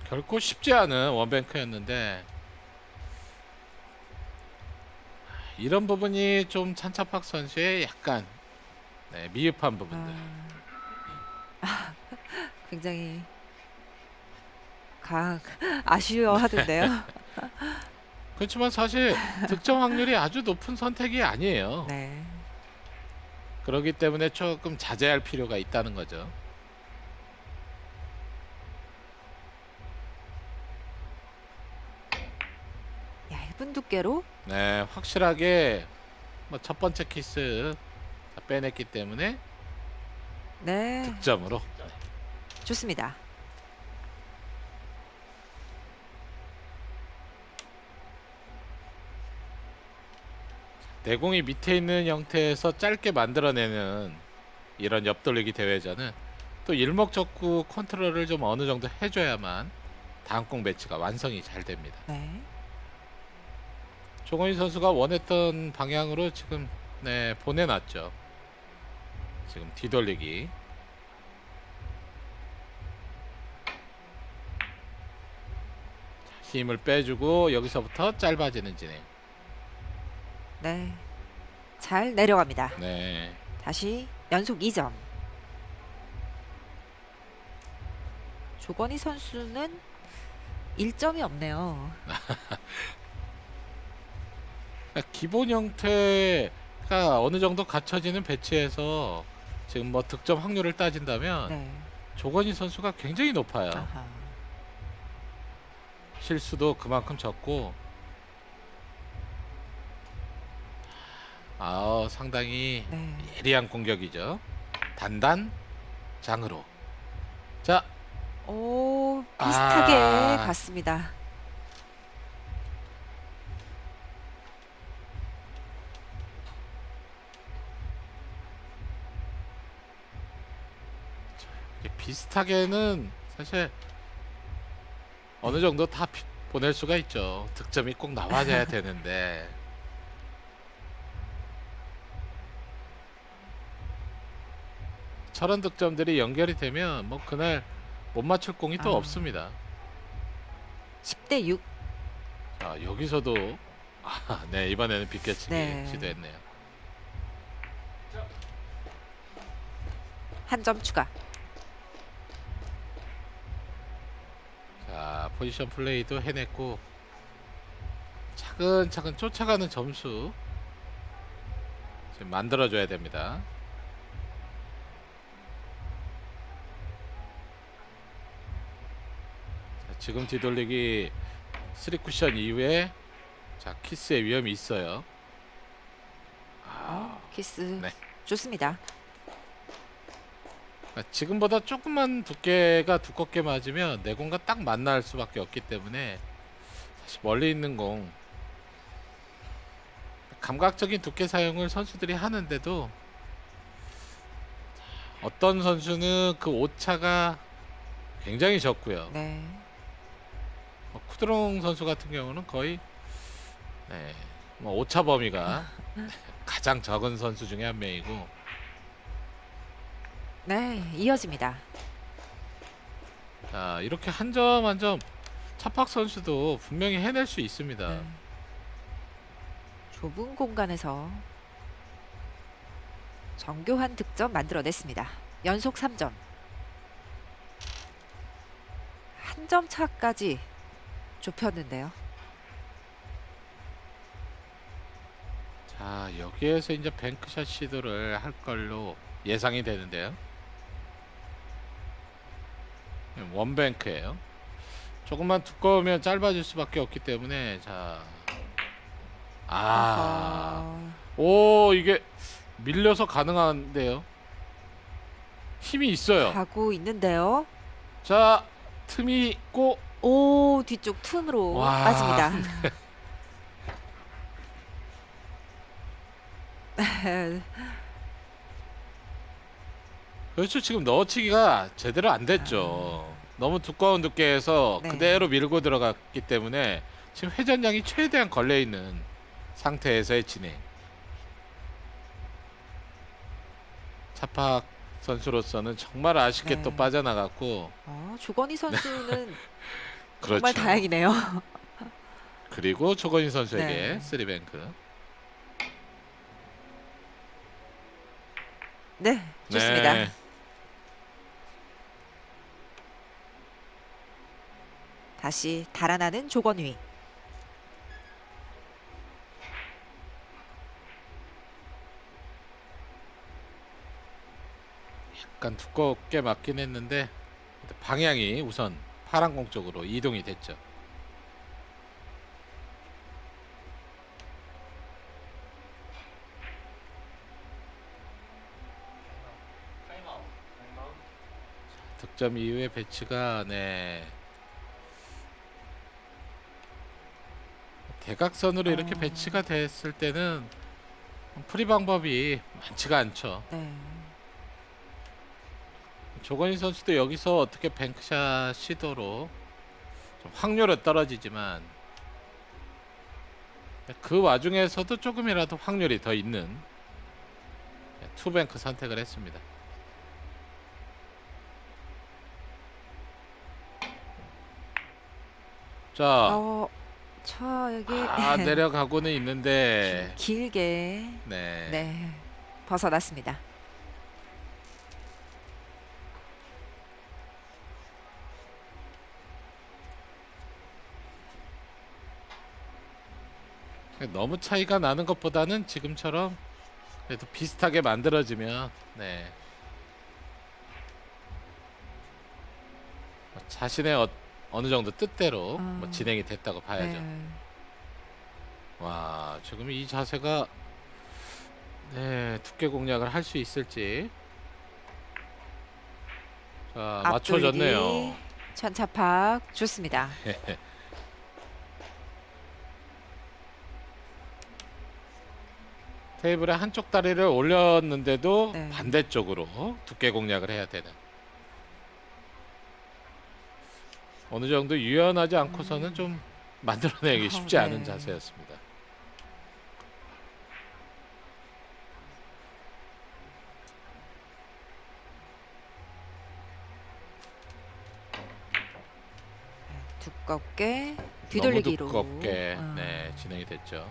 결코 쉽지 않은 원뱅크였는데 이런 부분이 좀 찬차팍 선수의 약간 미흡한 부분들. 굉장히 아쉬워하던데요. 그렇지만 사실 득점 확률이 아주 높은 선택이 아니에요. 네. 그렇기 때문에 조금 자제할 필요가 있다는 거죠. 얇은 두께로. 네, 확실하게 뭐 첫 번째 키스 빼냈기 때문에 네, 득점으로. 좋습니다. 내공이 밑에 있는 형태에서 짧게 만들어내는 이런 옆돌리기 대회전은 또 일목적구 컨트롤을 좀 어느 정도 해줘야만 다음 공 배치가 완성이 잘 됩니다. 네. 조건희 선수가 원했던 방향으로 지금 보내놨죠. 지금 뒤돌리기. 힘을 빼주고 여기서부터 짧아지는 진행. 네. 잘 내려갑니다. 네. 다시 연속 2점. 조건희 선수는 1점이 없네요. 그러니까 기본 형태가 어느 정도 갖춰지는 배치에서 지금 뭐 득점 확률을 따진다면 네. 조건희 선수가 굉장히 높아요. 아하. 실수도 그만큼 적고 상당히 네. 예리한 공격이죠. 단단 장으로. 자, 오, 비슷하게 아. 갔습니다. 이게 비슷하게는 사실 어느 정도 다 보낼 수가 있죠. 득점이 꼭 나와야 되는데. 저런 득점들이 연결이 되면 뭐 그날 못 맞출 공이 또 아. 없습니다. 10대 6. 자, 여기서도 네, 이번에는 비껴치기 네. 시도했네요. 한 점 추가. 자, 포지션 플레이도 해냈고 차근차근 쫓아가는 점수 지금 만들어줘야 됩니다. 자, 지금 뒤돌리기 3쿠션 이후에 자, 키스의 위험이 있어요. 키스. 네. 좋습니다. 그러니까 지금보다 조금만 두께가 두껍게 맞으면 내공과 딱 만날 수밖에 없기 때문에 사실 멀리 있는 공 감각적인 두께 사용을 선수들이 하는데도 어떤 선수는 그 오차가 굉장히 적고요. 네. 쿠드롱 선수 같은 경우는 거의 네, 뭐 오차 범위가 가장 적은 선수 중에 한 명이고 네, 이어집니다. 자, 이렇게 한 점 한 점 차팍 선수도 분명히 해낼 수 있습니다. 네. 좁은 공간에서 정교한 득점 만들어냈습니다. 연속 3점. 한 점 차까지 좁혔는데요. 자, 여기에서 이제 뱅크샷 시도를 할 걸로 예상이 되는데요. 원뱅크예요. 조금만 두꺼우면 짧아질 수밖에 없기 때문에 자, 아하. 오, 이게 밀려서 가능한데요. 힘이 있어요. 가고 있는데요. 자, 틈이 있고 오, 뒤쪽 틈으로 와. 빠집니다. 그렇죠. 지금 넣어치기가 제대로 안 됐죠. 너무 두꺼운 두께에서 네. 그대로 밀고 들어갔기 때문에 지금 회전량이 최대한 걸려 있는 상태에서의 진행. 차팍 선수로서는 정말 아쉽게 네. 또 빠져나갔고, 조건희 선수는 그렇죠. 정말 다행이네요. 그리고 조건희 선수에게 네. 쓰리뱅크. 네, 좋습니다. 네. 다시 달아나는 조건휘. 약간 두껍게 맞긴 했는데 방향이 우선 파란 공 쪽으로 이동이 됐죠. 득점 이후에 배치가 네, 대각선으로 이렇게 배치가 됐을 때는 프리 방법이 많지가 않죠. 네. 조건희 선수도 여기서 어떻게 뱅크샷 시도로 좀 확률은 떨어지지만 그 와중에서도 조금이라도 확률이 더 있는 투뱅크 선택을 했습니다. 자, 여기 내려가고는 있는데 길게 네. 네, 벗어났습니다. 너무 차이가 나는 것보다는 지금처럼 그래도 비슷하게 만들어지면 네. 자신의 어느 정도 뜻대로 뭐 진행이 됐다고 봐야죠. 네. 와, 지금 이 자세가 네, 두께 공략을 할 수 있을지. 자, 앞돌리기, 맞춰졌네요. 천차팍 좋습니다. 테이블에 한쪽 다리를 올렸는데도 네. 반대쪽으로 두께 공략을 해야 되는. 어느 정도 유연하지 않고서는 좀 만들어내기 쉽지 않은 네. 자세였습니다. 두껍게 뒤돌리기로. 너무 두껍게 아. 네, 진행이 됐죠.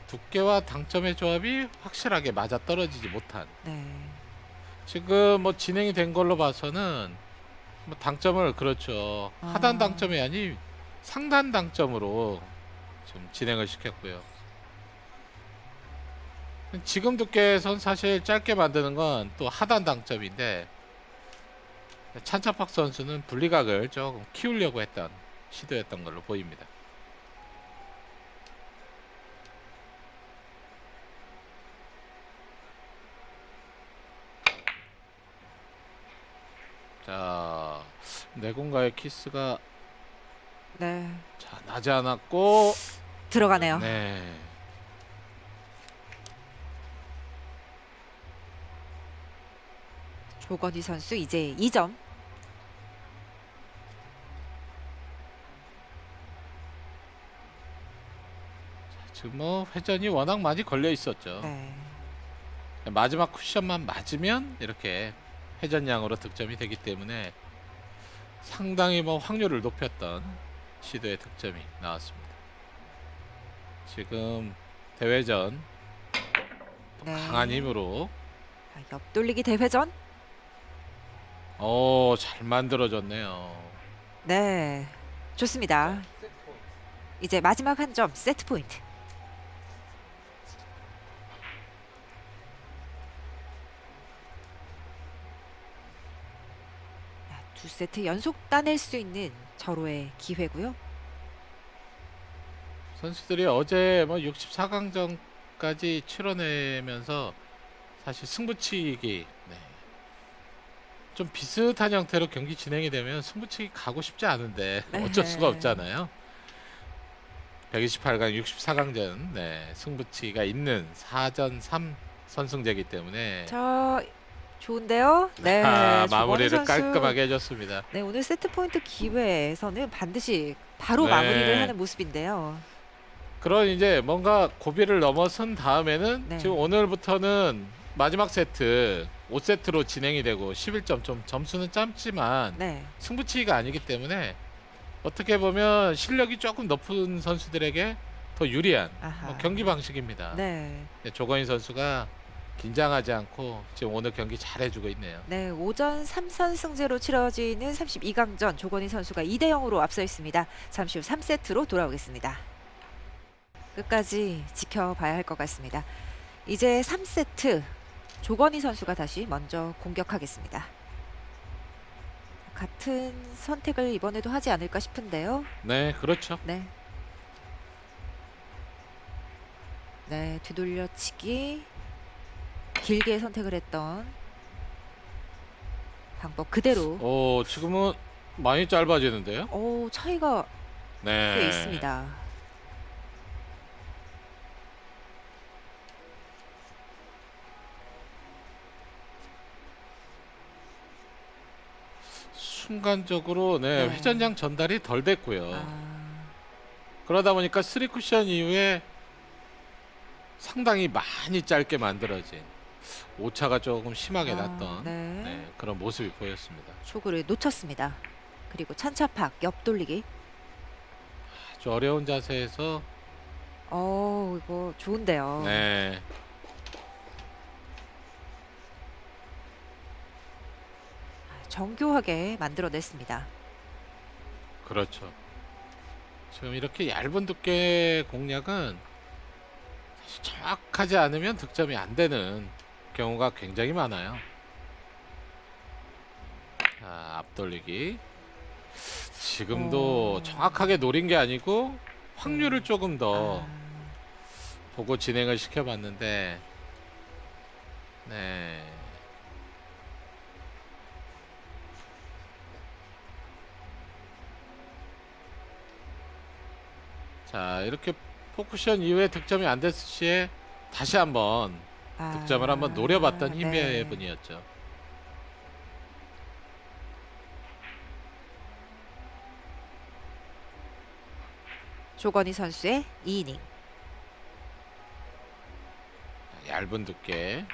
두께와 당점의 조합이 확실하게 맞아 떨어지지 못한. 네. 지금 뭐 진행이 된 걸로 봐서는 뭐 당점을 그렇죠. 하단 당점이 아닌 상단 당점으로 좀 진행을 시켰고요. 지금 두께선 사실 짧게 만드는 건 또 하단 당점인데 찬차팍 선수는 분리각을 조금 키우려고 했던 시도였던 걸로 보입니다. 자, 내공과의 키스가 네. 자, 나지 않았고 들어가네요. 네. 조건희 선수 이제 2점. 지금 뭐 회전이 워낙 많이 걸려 있었죠. 네. 마지막 쿠션만 맞으면 이렇게 회전량으로 득점이 되기 때문에 상당히 뭐 확률을 높였던 시도의 득점이 나왔습니다. 지금 대회전 네. 강한 힘으로 옆돌리기 대회전. 잘 만들어졌네요. 네. 좋습니다. 이제 마지막 한 점 세트 포인트. 두 세트 연속 따낼 수 있는 절호의 기회고요. 선수들이 어제 뭐 64강전까지 치러내면서 사실 승부치기 네. 좀 비슷한 형태로 경기 진행이 되면 승부치기 가고 싶지 않은데 네. 어쩔 수가 없잖아요. 128강 64강전 네, 승부치기가 있는 4전 3선승제이기 때문에 자, 좋은데요. 네. 조건희 마무리를 선수. 깔끔하게 해줬습니다. 네, 오늘 세트 포인트 기회에서는 반드시 바로 네. 마무리를 하는 모습인데요. 그런 이제 뭔가 고비를 넘어선 다음에는 네. 지금 오늘부터는 마지막 세트 5세트로 진행이 되고 11점 좀 점수는 짧지만 네. 승부치기가 아니기 때문에 어떻게 보면 실력이 조금 높은 선수들에게 더 유리한 아하. 뭐 경기 방식입니다. 네. 네, 조건희 선수가 긴장하지 않고 지금 오늘 경기 잘해주고 있네요. 네, 오전 3선승제로 치러지는 32강전 조건희 선수가 2대 0으로 앞서 있습니다. 잠시 후 3세트로 돌아오겠습니다. 끝까지 지켜봐야 할 것 같습니다. 이제 3세트 조건희 선수가 다시 먼저 공격하겠습니다. 같은 선택을 이번에도 하지 않을까 싶은데요. 네, 그렇죠. 네. 네, 뒤돌려치기 길게 선택을 했던 방법 그대로. 지금은 많이 짧아지는데요. 오, 차이가 네. 꽤 있습니다. 순간적으로 네. 회전량 전달이 덜 됐고요. 아, 그러다 보니까 3쿠션 이후에 상당히 많이 짧게 만들어진 오차가 조금 심하게 났던 네. 그런 모습이 보였습니다. 초구를 놓쳤습니다. 그리고 찬차팍 옆돌리기. 아주 어려운 자세에서 이거 좋은데요. 네. 정교하게 만들어냈습니다. 그렇죠. 지금 이렇게 얇은 두께 공략은 사실 정확하지 않으면 득점이 안 되는 경우가 굉장히 많아요. 자, 앞돌리기. 지금도 어. 정확하게 노린 게 아니고 확률을 조금 더 아, 보고 진행을 시켜봤는데, 네. 자, 이렇게 포쿠션 이후에 득점이 안 됐을 시에 다시 한번 득점을 한번 노려봤던 힘의 네. 분이었죠. 조건희 선수의 2이닝. 얇은 두께.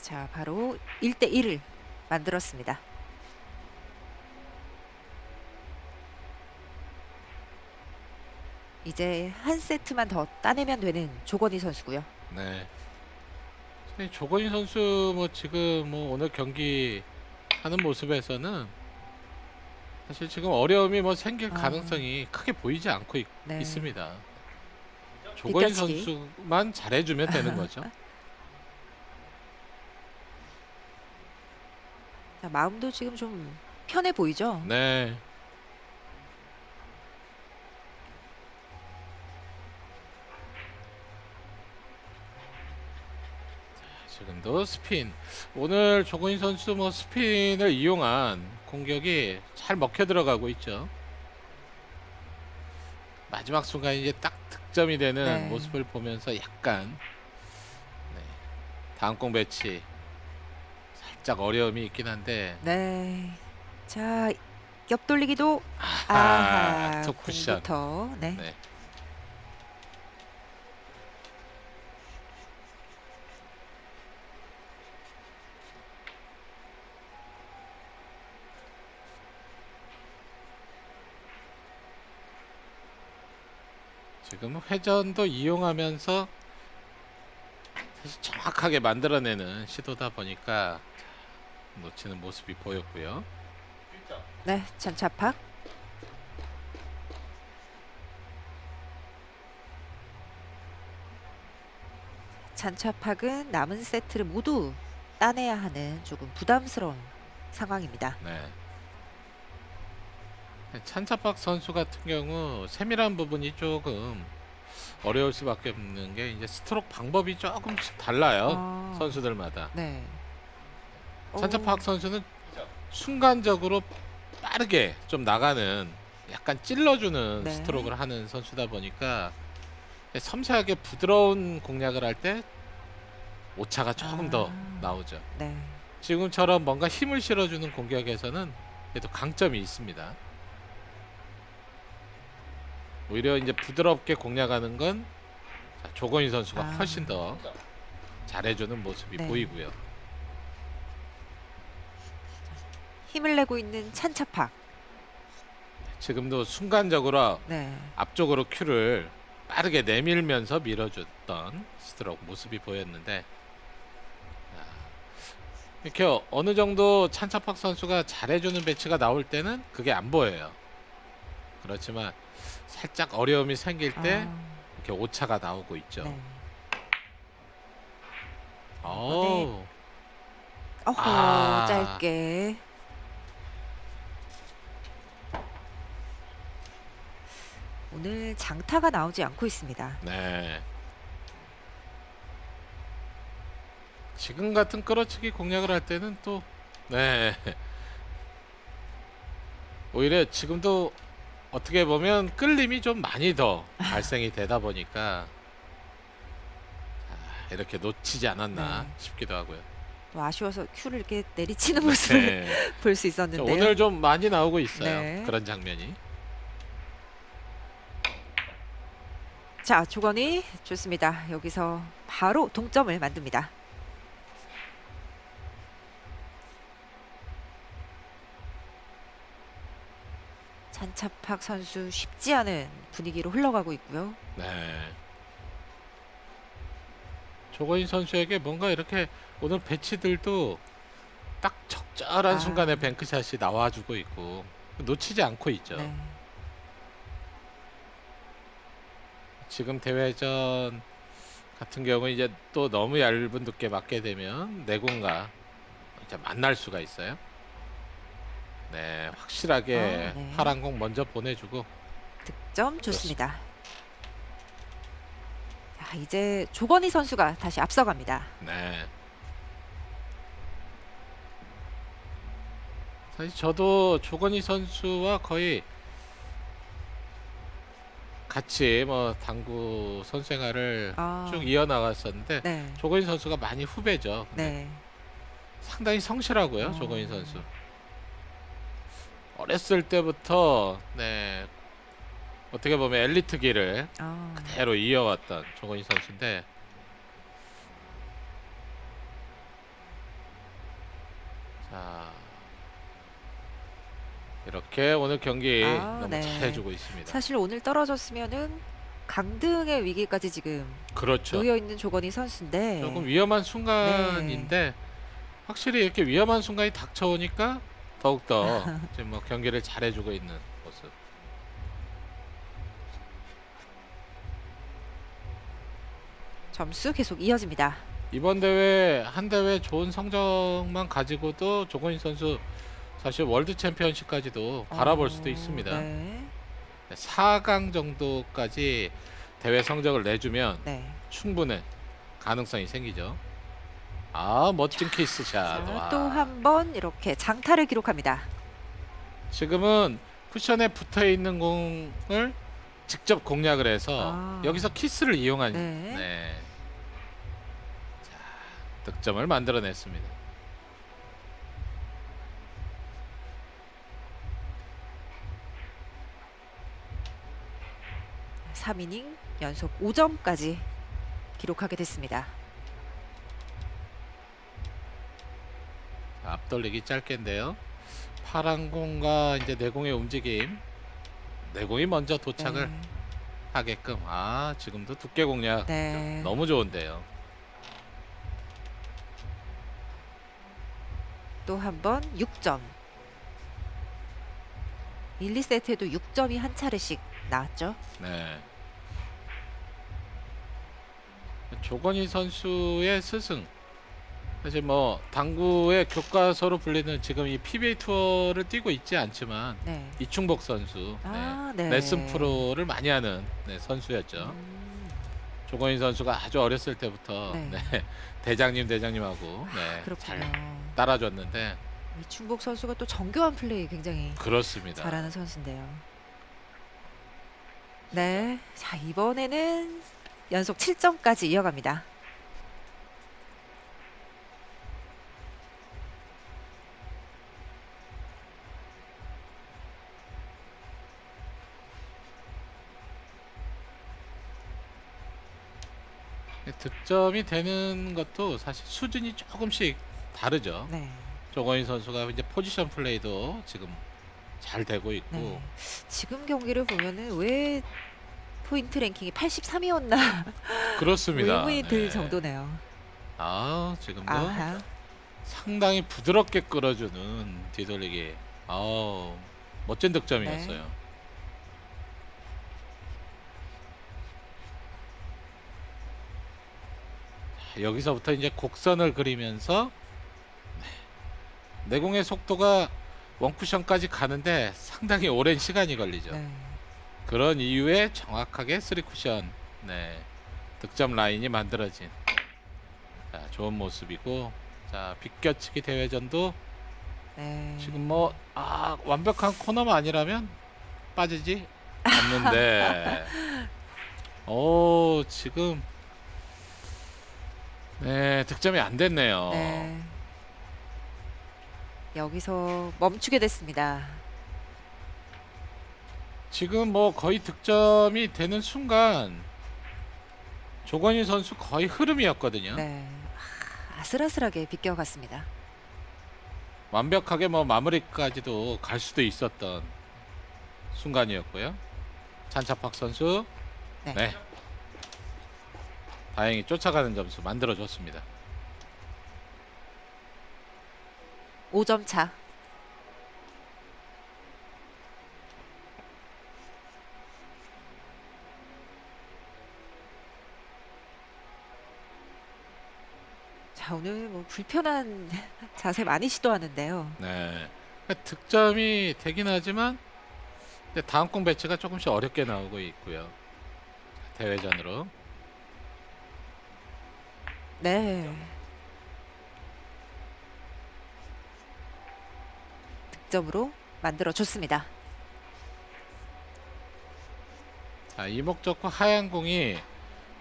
자, 바로 1대 1을 만들었습니다. 이제 한 세트만 더 따내면 되는 조건희 선수고요. 네. 조건희 선수 뭐 지금 뭐 오늘 경기 하는 모습에서는 사실 지금 어려움이 뭐 생길 아. 가능성이 크게 보이지 않고 네. 있습니다. 조건희 비껴치기. 선수만 잘해주면 되는 거죠. 자, 마음도 지금 좀 편해 보이죠? 네. 지금도 스핀. 오늘 조건희 선수 뭐 스핀을 이용한 공격이 잘 먹혀 들어가고 있죠. 마지막 순간 이제 딱 득점이 되는 네. 모습을 보면서 약간, 네, 다음 공 배치 살짝 어려움이 있긴 한데, 네. 자, 옆돌리기도 아하, 투 쿠션. 공부터. 네. 네. 지금 회전도 이용하면서 사실 정확하게 만들어내는 시도다 보니까 놓치는 모습이 보였고요. 네, 잔차팍. 잔차팍은 남은 세트를 모두 따내야 하는 조금 부담스러운 상황입니다. 네. 찬차박 선수 같은 경우 세밀한 부분이 조금 어려울 수밖에 없는 게 이제 스트로크 방법이 조금씩 달라요. 아, 선수들마다. 네. 찬차박 선수는 순간적으로 빠르게 좀 나가는, 약간 찔러주는 네. 스트로크를 하는 선수다 보니까 섬세하게 부드러운 공략을 할 때 오차가 조금 더 나오죠. 네. 지금처럼 뭔가 힘을 실어주는 공격에서는 그래도 강점이 있습니다. 오히려 이제 부드럽게 공략하는 건 조건희 선수가 훨씬 더 잘해주는 모습이 네. 보이고요. 힘을 내고 있는 찬차팍. 지금도 순간적으로 네. 앞쪽으로 큐를 빠르게 내밀면서 밀어줬던 스트로크 모습이 보였는데, 이렇게 어느 정도 찬차팍 선수가 잘해주는 배치가 나올 때는 그게 안 보여요. 그렇지만 살짝 어려움이 생길 때 이렇게 오차가 나오고 있죠. 네. 오, 어허, 짧게. 오늘 장타가 나오지 않고 있습니다. 네. 지금 같은 끌어치기 공략을 할 때는 또, 네, 오히려 지금도 어떻게 보면 끌림이 좀 많이 더 발생이 되다 보니까 이렇게 놓치지 않았나 네. 싶기도 하고요. 또 아쉬워서 큐를 이렇게 내리치는 모습을 네. 볼 수 있었는데요. 오늘 좀 많이 나오고 있어요. 네. 그런 장면이. 자, 조건이 좋습니다. 여기서 바로 동점을 만듭니다. 잔차팍 선수 쉽지 않은 분위기로 흘러가고 있고요. 네. 조건희 선수에게 뭔가 이렇게 오늘 배치들도 딱 적절한 순간에 아, 뱅크샷이 나와주고 있고 놓치지 않고 있죠. 네. 지금 대회전 같은 경우 이제 또 너무 얇은 두께 맞게 되면 내공과 이제 만날 수가 있어요. 네, 확실하게 네. 파란 공 먼저 보내주고 득점 좋습니다. 자, 이제 조건희 선수가 다시 앞서갑니다. 네. 사실 저도 조건희 선수와 거의 같이 뭐 당구 선수 생활을 아, 쭉 이어나갔었는데 네. 조건희 선수가 많이 후배죠. 근데 네. 상당히 성실하고요. 어, 조건희 선수. 어렸을 때부터 네, 어떻게 보면 엘리트기를 아, 그대로 이어왔던 조건희 선수인데 자 이렇게 오늘 경기 너무 네. 잘해주고 있습니다. 사실 오늘 떨어졌으면은 강등의 위기까지 지금 그렇죠. 놓여 있는 조건희 선수인데. 조금 위험한 네. 순간인데 확실히 이렇게 위험한 순간이 닥쳐오니까 더욱더 지금 뭐 경기를 잘해주고 있는 모습. 점수 계속 이어집니다. 이번 대회 한 대회 좋은 성적만 가지고도 조건희 선수 사실 월드 챔피언십까지도 바라볼 수도 있습니다. 네. 4강 정도까지 대회 성적을 내주면 네. 충분한 가능성이 생기죠. 아, 멋진 키스샷. 자, 와. 또 한 번 이렇게 장타를 기록합니다. 지금은 쿠션에 붙어 있는 공을 직접 공략을 해서 아. 여기서 키스를 이용한 네. 네. 자, 득점을 만들어냈습니다. 삼 이닝 연속 5점까지 기록하게 됐습니다. 자, 앞돌리기 짧게인데요. 파란 공과 이제 내공의 움직임. 내공이 먼저 도착을 네. 하게끔. 아, 지금도 두께 공략 네. 너무 좋은데요. 또 한 번 6점. 1, 2세트에도 6점이 한 차례씩 나왔죠. 네. 조건희 선수의 스승. 사실 뭐 당구의 교과서로 불리는 지금 이 PBA 투어를 뛰고 있지 않지만 네. 이충복 선수, 아, 네. 네. 레슨 프로를 많이 하는 네, 선수였죠. 조건희 선수가 아주 어렸을 때부터 네. 네, 대장님하고 네, 잘 그렇군요. 따라줬는데 이충복 선수가 또 정교한 플레이 굉장히 그렇습니다. 잘하는 선수인데요. 네. 자, 이번에는 연속 7점까지 이어갑니다. 득점이 되는 것도 사실 수준이 조금씩 다르죠. 네. 조건희 선수가 이제 포지션 플레이도 지금 잘 되고 있고 네. 지금 경기를 보면은 왜 포인트 랭킹이 83이었나 그렇습니다. 의문이 들 네. 정도네요. 아, 지금도 아하. 상당히 부드럽게 끌어주는 뒤돌리기. 아우, 멋진 득점이었어요. 네. 자, 여기서부터 이제 곡선을 그리면서 내공의 속도가 원쿠션까지 가는데 상당히 오랜 시간이 걸리죠. 네. 그런 이유에 정확하게 3쿠션 네, 득점 라인이 만들어진 자, 좋은 모습이고 자, 빗겨치기 대회전도 네. 지금 뭐 완벽한 코너만 아니라면 빠지지 않는데 오, 지금 네, 득점이 안 됐네요. 네. 여기서 멈추게 됐습니다. 지금 뭐 거의 득점이 되는 순간 조건희 선수 거의 흐름이었거든요. 네. 아슬아슬하게 비껴갔습니다. 완벽하게 뭐 마무리까지도 갈 수도 있었던 순간이었고요. 찬차팍 선수 네. 네. 다행히 쫓아가는 점수 만들어줬습니다. 5점 차. 자, 오늘 뭐 불편한 자세 많이 시도하는데요. 네. 그러니까 득점이 되긴 하지만 근데 다음 공 배치가 조금씩 어렵게 나오고 있고요. 대회전으로. 네. 득점으로 만들어 줬습니다. 자, 이목적고 하얀 공이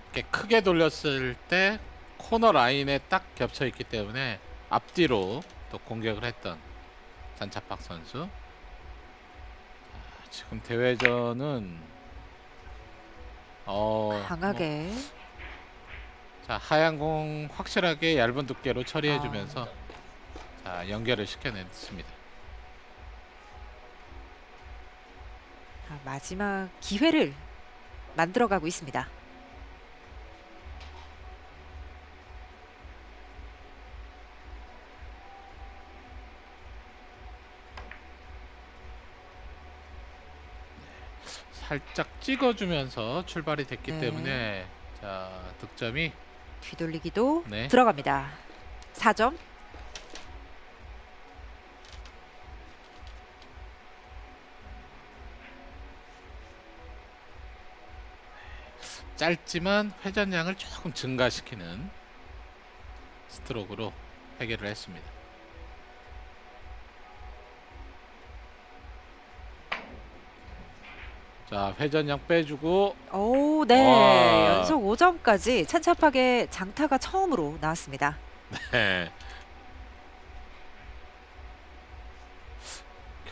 이렇게 크게 돌렸을 때 코너 라인에 딱 겹쳐 있기 때문에 앞뒤로 또 공격을 했던 잔차팍 선수. 자, 지금 대회전은 강하게. 자, 하얀 공 확실하게 얇은 두께로 처리해 주면서 자, 연결을 시켜냈습니다. 마지막 기회를 만들어가고 있습니다. 살짝 찍어주면서 출발이 됐기 네. 때문에 자, 득점이 뒤돌리기도 네. 들어갑니다. 4점. 짧지만 회전량을 조금 증가시키는 스트로크로 해결을 했습니다. 자, 회전량 빼주고 오, 네. 와. 연속 5점까지 찬차팍의 장타가 처음으로 나왔습니다. 네.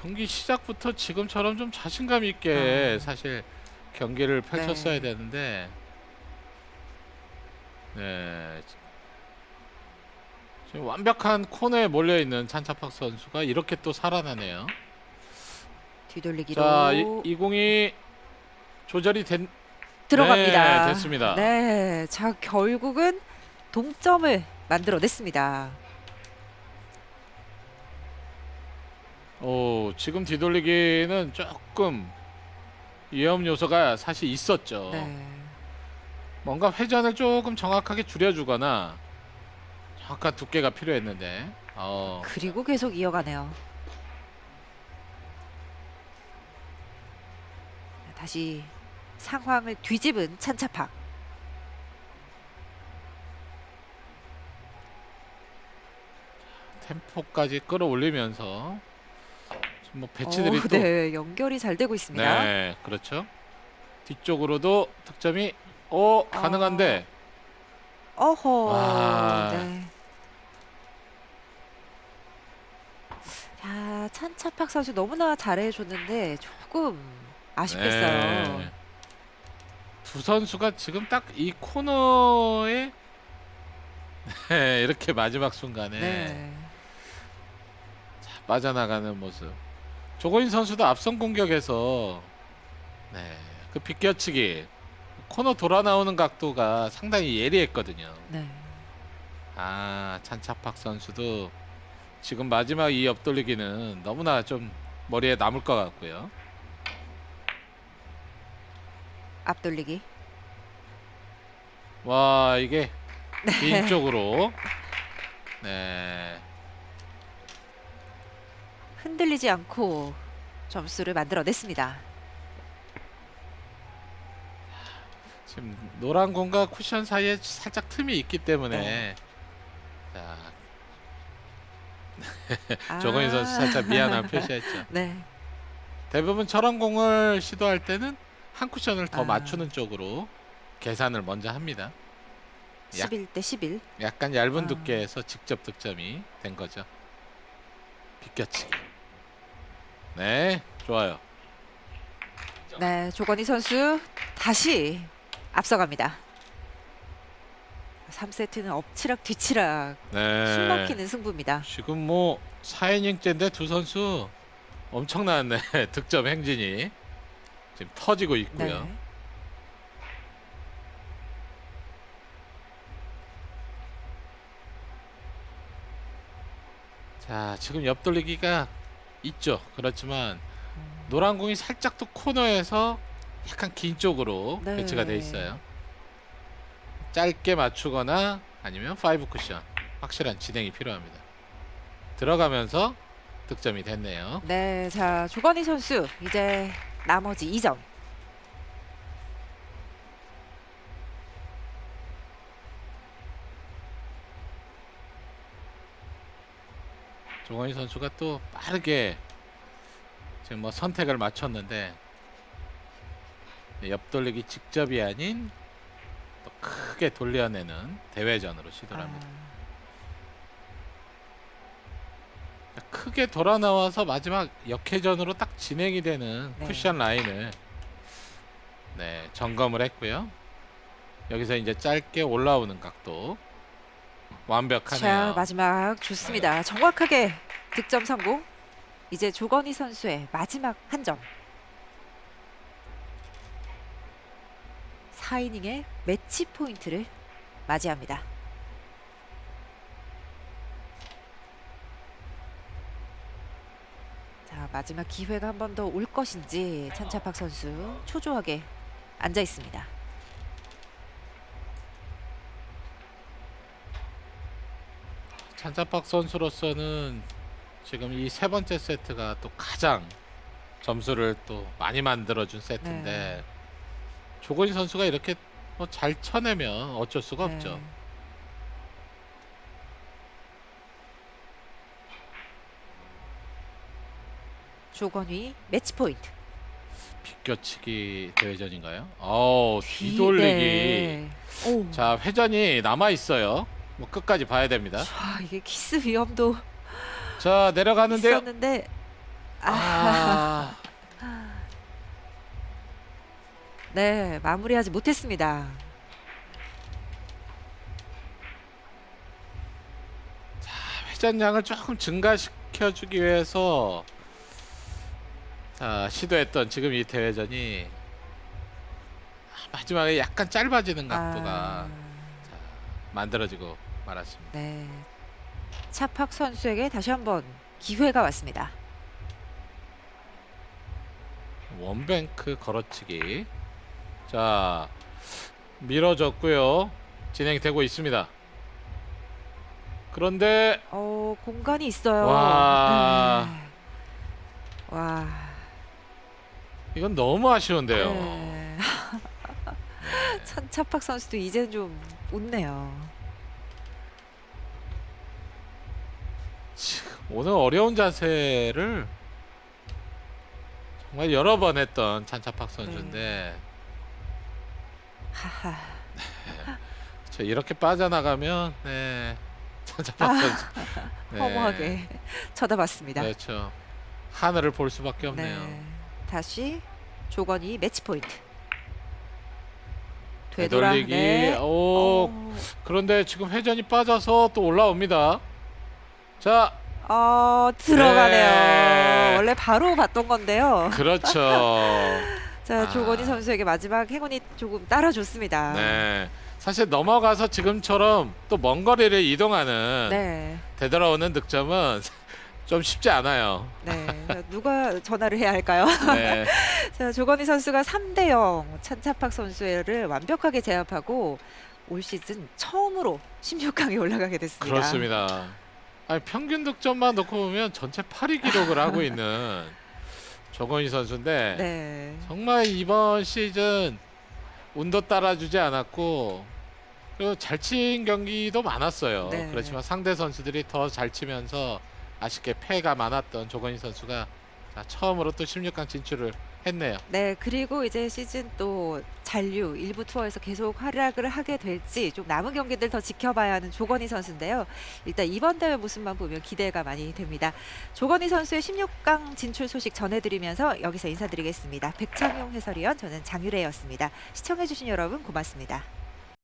경기 시작부터 지금처럼 좀 자신감 있게 사실 경기를 펼쳤어야 네. 되는데 네. 지금 완벽한 코너에 몰려있는 찬차팍 선수가 이렇게 또 살아나네요. 뒤돌리기로 자, 이 공이 조절이 들어갑니다. 네, 됐습니다. 네. 자, 결국은 동점을 만들어냈습니다. 지금 뒤돌리기는 조금 위험 요소가 사실 있었죠. 네. 뭔가 회전을 조금 정확하게 줄여주거나 정확한 두께가 필요했는데 그리고 계속 이어가네요. 다시 상황을 뒤집은 찬차팍. 템포까지 끌어올리면서 지금 뭐 배치들이 또 네, 연결이 잘 되고 있습니다. 네, 그렇죠. 뒤쪽으로도 득점이 가능한데 어허. 와. 네. 야, 찬차팍 선수 너무나 잘해줬는데 조금 아쉽겠어요. 네. 두 선수가 지금 딱 이 코너에 네, 이렇게 마지막 순간에 네. 자, 빠져나가는 모습. 조거인 선수도 앞선 공격에서 네, 그 빗겨치기 코너 돌아 나오는 각도가 상당히 예리했거든요. 네. 찬차팍 선수도 지금 마지막 이 옆돌리기는 너무나 좀 머리에 남을 것 같고요. 앞돌리기. 와, 이게 개인적으로 네. 흔들리지 않고 점수를 만들어냈습니다. 지금 노란 공과 쿠션 사이에 살짝 틈이 있기 때문에 자, 조건희 선수 살짝 미안한 표시했죠. 네. 대부분 저런 공을 시도할 때는 한 쿠션을 더 아. 맞추는 쪽으로 계산을 먼저 합니다. 11대 11. 약간 얇은 두께에서 직접 득점이 된 거죠. 비껴치기. 네, 좋아요. 네, 조건희 선수 다시 앞서갑니다. 3세트는 엎치락 뒤치락 네. 숨막히는 승부입니다. 지금 뭐 4이닝째인데 두 선수 엄청난 득점 행진이 지금 터지고 있고요. 네. 자, 지금 옆돌리기가 있죠. 그렇지만 음. 노란 공이 살짝 또 코너에서 약간 긴 쪽으로 네. 배치가 돼 있어요. 짧게 맞추거나 아니면 5 쿠션 확실한 진행이 필요합니다. 들어가면서 득점이 됐네요. 네, 자 조건희 선수 이제 나머지 2점. 조건희 선수가 또 빠르게 지금 뭐 선택을 맞췄는데 옆돌리기 직접이 아닌 또 크게 돌려내는 대회전으로 시도를 합니다. 크게 돌아 나와서 마지막 역회전으로 딱 진행이 되는 네. 쿠션 라인을 점검을 했고요. 여기서 이제 짧게 올라오는 각도 완벽하네요. 자 마지막 좋습니다. 정확하게 득점 성공. 이제 조건희 선수의 마지막 한 점. 4이닝의 매치 포인트를 맞이합니다. 자 마지막 기회가 한 번 더 올 것인지 찬차박 선수 초조하게 앉아 있습니다. 찬자박 선수로서는 지금 이 세 번째 세트가 또 가장 점수를 또 많이 만들어준 세트인데 네. 조건희 선수가 이렇게 뭐 잘 쳐내면 어쩔 수가 네. 없죠. 조건희 매치 포인트. 비껴치기 대회전인가요? 뒤돌리기. 네. 오. 자, 회전이 남아 있어요. 뭐 끝까지 봐야 됩니다. 자, 이게 키스 위험도 자, 내려가는데요. 있었는데 아, 네 마무리하지 못했습니다. 회전량을 조금 증가시켜주기 위해서 시도했던 지금 이 대회전이 마지막에 약간 짧아지는 각도가 만들어지고 말았습니다. 네. 차팍 선수에게 다시 한번 기회가 왔습니다. 원뱅크 걸어치기. 자, 밀어졌고요. 진행되고 있습니다. 그런데 공간이 있어요. 와. 네. 와. 이건 너무 아쉬운데요. 네. 차팍 선수도 이제는 좀 웃네요. 오늘 어려운 자세를 정말 여러 번 했던 찬차팍 선수인데 하하. 이렇게 빠져나가면 찬차팍 선수 허무하게 쳐다봤습니다. 그렇죠. 하늘을 볼 수밖에 없네요. 네. 다시 조건희 매치 포인트. 되돌리기. 네. 그런데 지금 회전이 빠져서 또 올라옵니다. 자, 들어가네요. 네. 원래 바로 봤던 건데요. 그렇죠. 자, 조건희 선수에게 마지막 행운이 조금 따라줬습니다. 네. 사실 넘어가서 지금처럼 또 먼 거리를 이동하는 네. 되돌아오는 득점은 좀 쉽지 않아요. 네. 자, 누가 전화를 해야 할까요? 네. 자, 조건희 선수가 3대0 찬차팍 선수를 완벽하게 제압하고 올 시즌 처음으로 16강에 올라가게 됐습니다. 그렇습니다. 아니, 평균 득점만 놓고 보면 전체 8위 기록을 하고 있는 조건희 선수인데 네. 정말 이번 시즌 운도 따라주지 않았고 그리고 잘 친 경기도 많았어요. 네. 그렇지만 상대 선수들이 더 잘 치면서 아쉽게 패가 많았던 조건희 선수가 처음으로 또 16강 진출을 했네요. 네, 그리고 이제 시즌 또 잔류 일부 투어에서 계속 활약을 하게 될지 좀 남은 경기들 더 지켜봐야 하는 조건희 선수인데요. 일단 이번 대회 모습만 보면 기대가 많이 됩니다. 조건희 선수의 16강 진출 소식 전해드리면서 여기서 인사드리겠습니다. 백창용 해설위원, 저는 장유래였습니다. 시청해주신 여러분 고맙습니다.